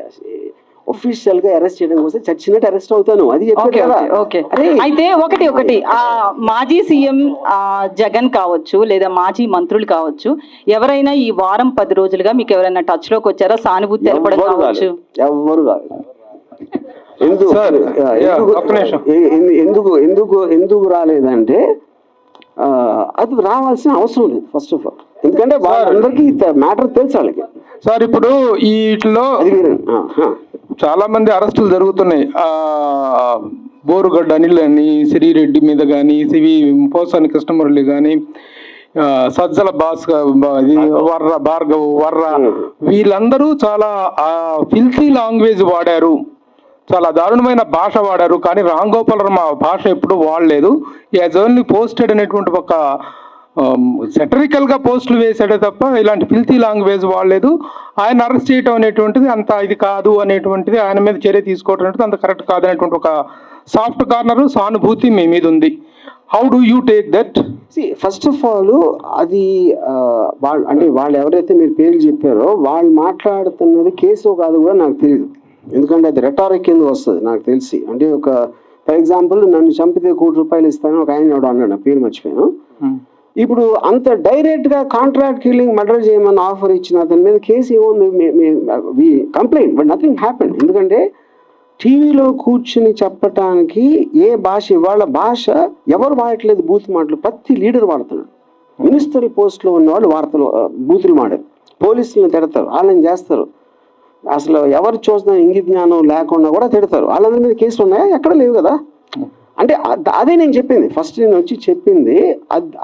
ఒఫీషియల్గా అరెస్ట్ చేయడం కోసం చచ్చినట్టు అరెస్ట్ అవుతాను, అది చెప్పాను కదా. అయితే ఒకటి ఆ మాజీ సీఎం జగన్ కావచ్చు, లేదా మాజీ మంత్రులు కావచ్చు, ఎవరైనా ఈ వారం 10 రోజులుగా మీకు ఎవరైనా టచ్ లోకి వచ్చారా? సానుభూతి తెలపడం కావచ్చు? ఎవరు కాదు. ఎందుకు రాలేదంటే అది రావాల్సిన అవసరం లేదు ఫస్ట్ ఆఫ్ ఆల్. ఎందుకంటే వాళ్ళందరికీ మ్యాటర్ తెలుసు వాళ్ళకి. సార్ ఇప్పుడు వీటిలో చాలా మంది అరెస్టులు జరుగుతున్నాయి. బోరుగడ్డ అనిల్ అని, శ్రీరెడ్డి మీద కానీ, పోసాని కృష్ణమురళి కానీ, సజ్జల భార్గవ్ వీళ్ళందరూ చాలా ఫిల్తీ లాంగ్వేజ్ వాడారు, చాలా దారుణమైన భాష వాడారు. కానీ రామ్ గోపాల్ వర్మ భాష ఎప్పుడు వాడలేదు. యాజ్ ఓన్లీ పోస్టెడ్ అనేటువంటి ఒక సెటరికల్గా పోస్టులు వేసాడే తప్ప ఇలాంటి ఫిల్తీ లాంగ్వేజ్ వాడలేదు. ఆయన అరెస్ట్ చేయటం అనేటువంటిది అంత ఇది కాదు అనేటువంటిది, ఆయన మీద చర్య తీసుకోవటం అనేది అంత కరెక్ట్ కాదు అనేటువంటి ఒక సాఫ్ట్ కార్నర్ సానుభూతి మీ మీద ఉంది. How do you take that? First of all అది వాళ్ళు ఎవరైతే మీరు పేర్లు చెప్పారో వాళ్ళు మాట్లాడుతున్నది కేసు కాదు కూడా నాకు తెలియదు. ఎందుకంటే అది రెటారిక్ కింద వస్తుంది నాకు తెలిసి. అంటే ఒక ఫర్ ఎగ్జాంపుల్ నన్ను చంపితే ₹1 కోటి ఇస్తాను ఒక ఆయన ఎవడో అన్నాడు, నా పేరు మర్చిపోయాను. ఇప్పుడు అంత డైరెక్ట్గా కాంట్రాక్ట్ కిల్లింగ్ మర్డర్ చేయమని ఆఫర్ ఇచ్చిన అతని మీద కేసు ఏముంది, కంప్లైంట్, బట్ నథింగ్ హ్యాపెన్. ఎందుకంటే టీవీలో కూర్చుని చెప్పటానికి ఏ భాష, ఇవాళ భాష ఎవరు వాడట్లేదు, బూత్ మాటలు ప్రతి లీడర్ వాడుతున్నాడు. మినిస్టర్ పోస్ట్లో ఉన్నవాళ్ళు బూతులు మాడారు, పోలీసులను తిడతారు, వాళ్ళని చేస్తారు. అసలు ఎవరు చూసినా ఇంగిత జ్ఞానం లేకుండా కూడా తిడతారు. వాళ్ళందరి మీద కేసులు ఉన్నాయా? ఎక్కడ లేవు కదా. అంటే అదే నేను చెప్పింది, ఫస్ట్ నేను వచ్చి చెప్పింది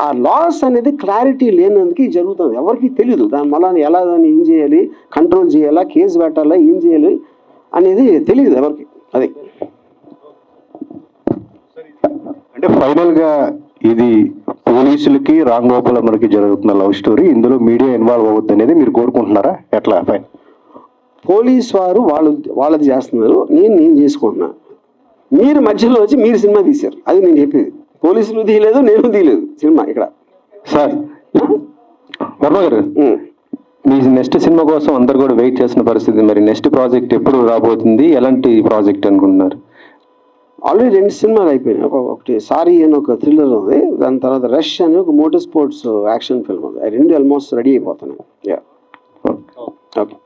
ఆ లాస్ అనేది క్లారిటీ లేనందుకు జరుగుతుంది. ఎవరికి తెలియదు దాని మళ్ళీ ఎలా దాన్ని ఏం చేయాలి, కంట్రోల్ చేయాలా, కేసు పెట్టాలా, ఏం చేయాలి అనేది తెలియదు ఎవరికి. అది అంటే ఫైనల్గా ఇది పోలీసులకి రామ్ గోపాల్ వర్మకి జరుగుతున్న లవ్ స్టోరీ, ఇందులో మీడియా ఇన్వాల్వ్ అవ్వద్దు అనేది మీరు కోరుకుంటున్నారా? ఎట్లా? ఫైన్, పోలీస్ వారు వాళ్ళది చేస్తున్నారు, నేను చేసుకుంటున్నాను. మీరు మధ్యలో వచ్చి మీరు సినిమా తీశారు, అది నేను చెప్పేది. పోలీసులు తీయలేదు, నేను తీయలేదు సినిమా ఇక్కడ. సార్ వర్మ గారు, మీ నెక్స్ట్ సినిమా కోసం అందరు కూడా వెయిట్ చేసిన పరిస్థితి. మరి నెక్స్ట్ ప్రాజెక్ట్ ఎప్పుడు రాబోతుంది, ఎలాంటి ప్రాజెక్ట్ అనుకుంటున్నారు? ఆల్రెడీ 2 సినిమాలు అయిపోయినాయి. ఒకటి సారీ అని ఒక థ్రిల్లర్ ఉంది, దాని తర్వాత రష్ అని ఒక మోటార్ స్పోర్ట్స్ యాక్షన్ ఫిల్మ్ ఉంది. 2 ఆల్మోస్ట్ రెడీ అయిపోతున్నాయి. ఓకే.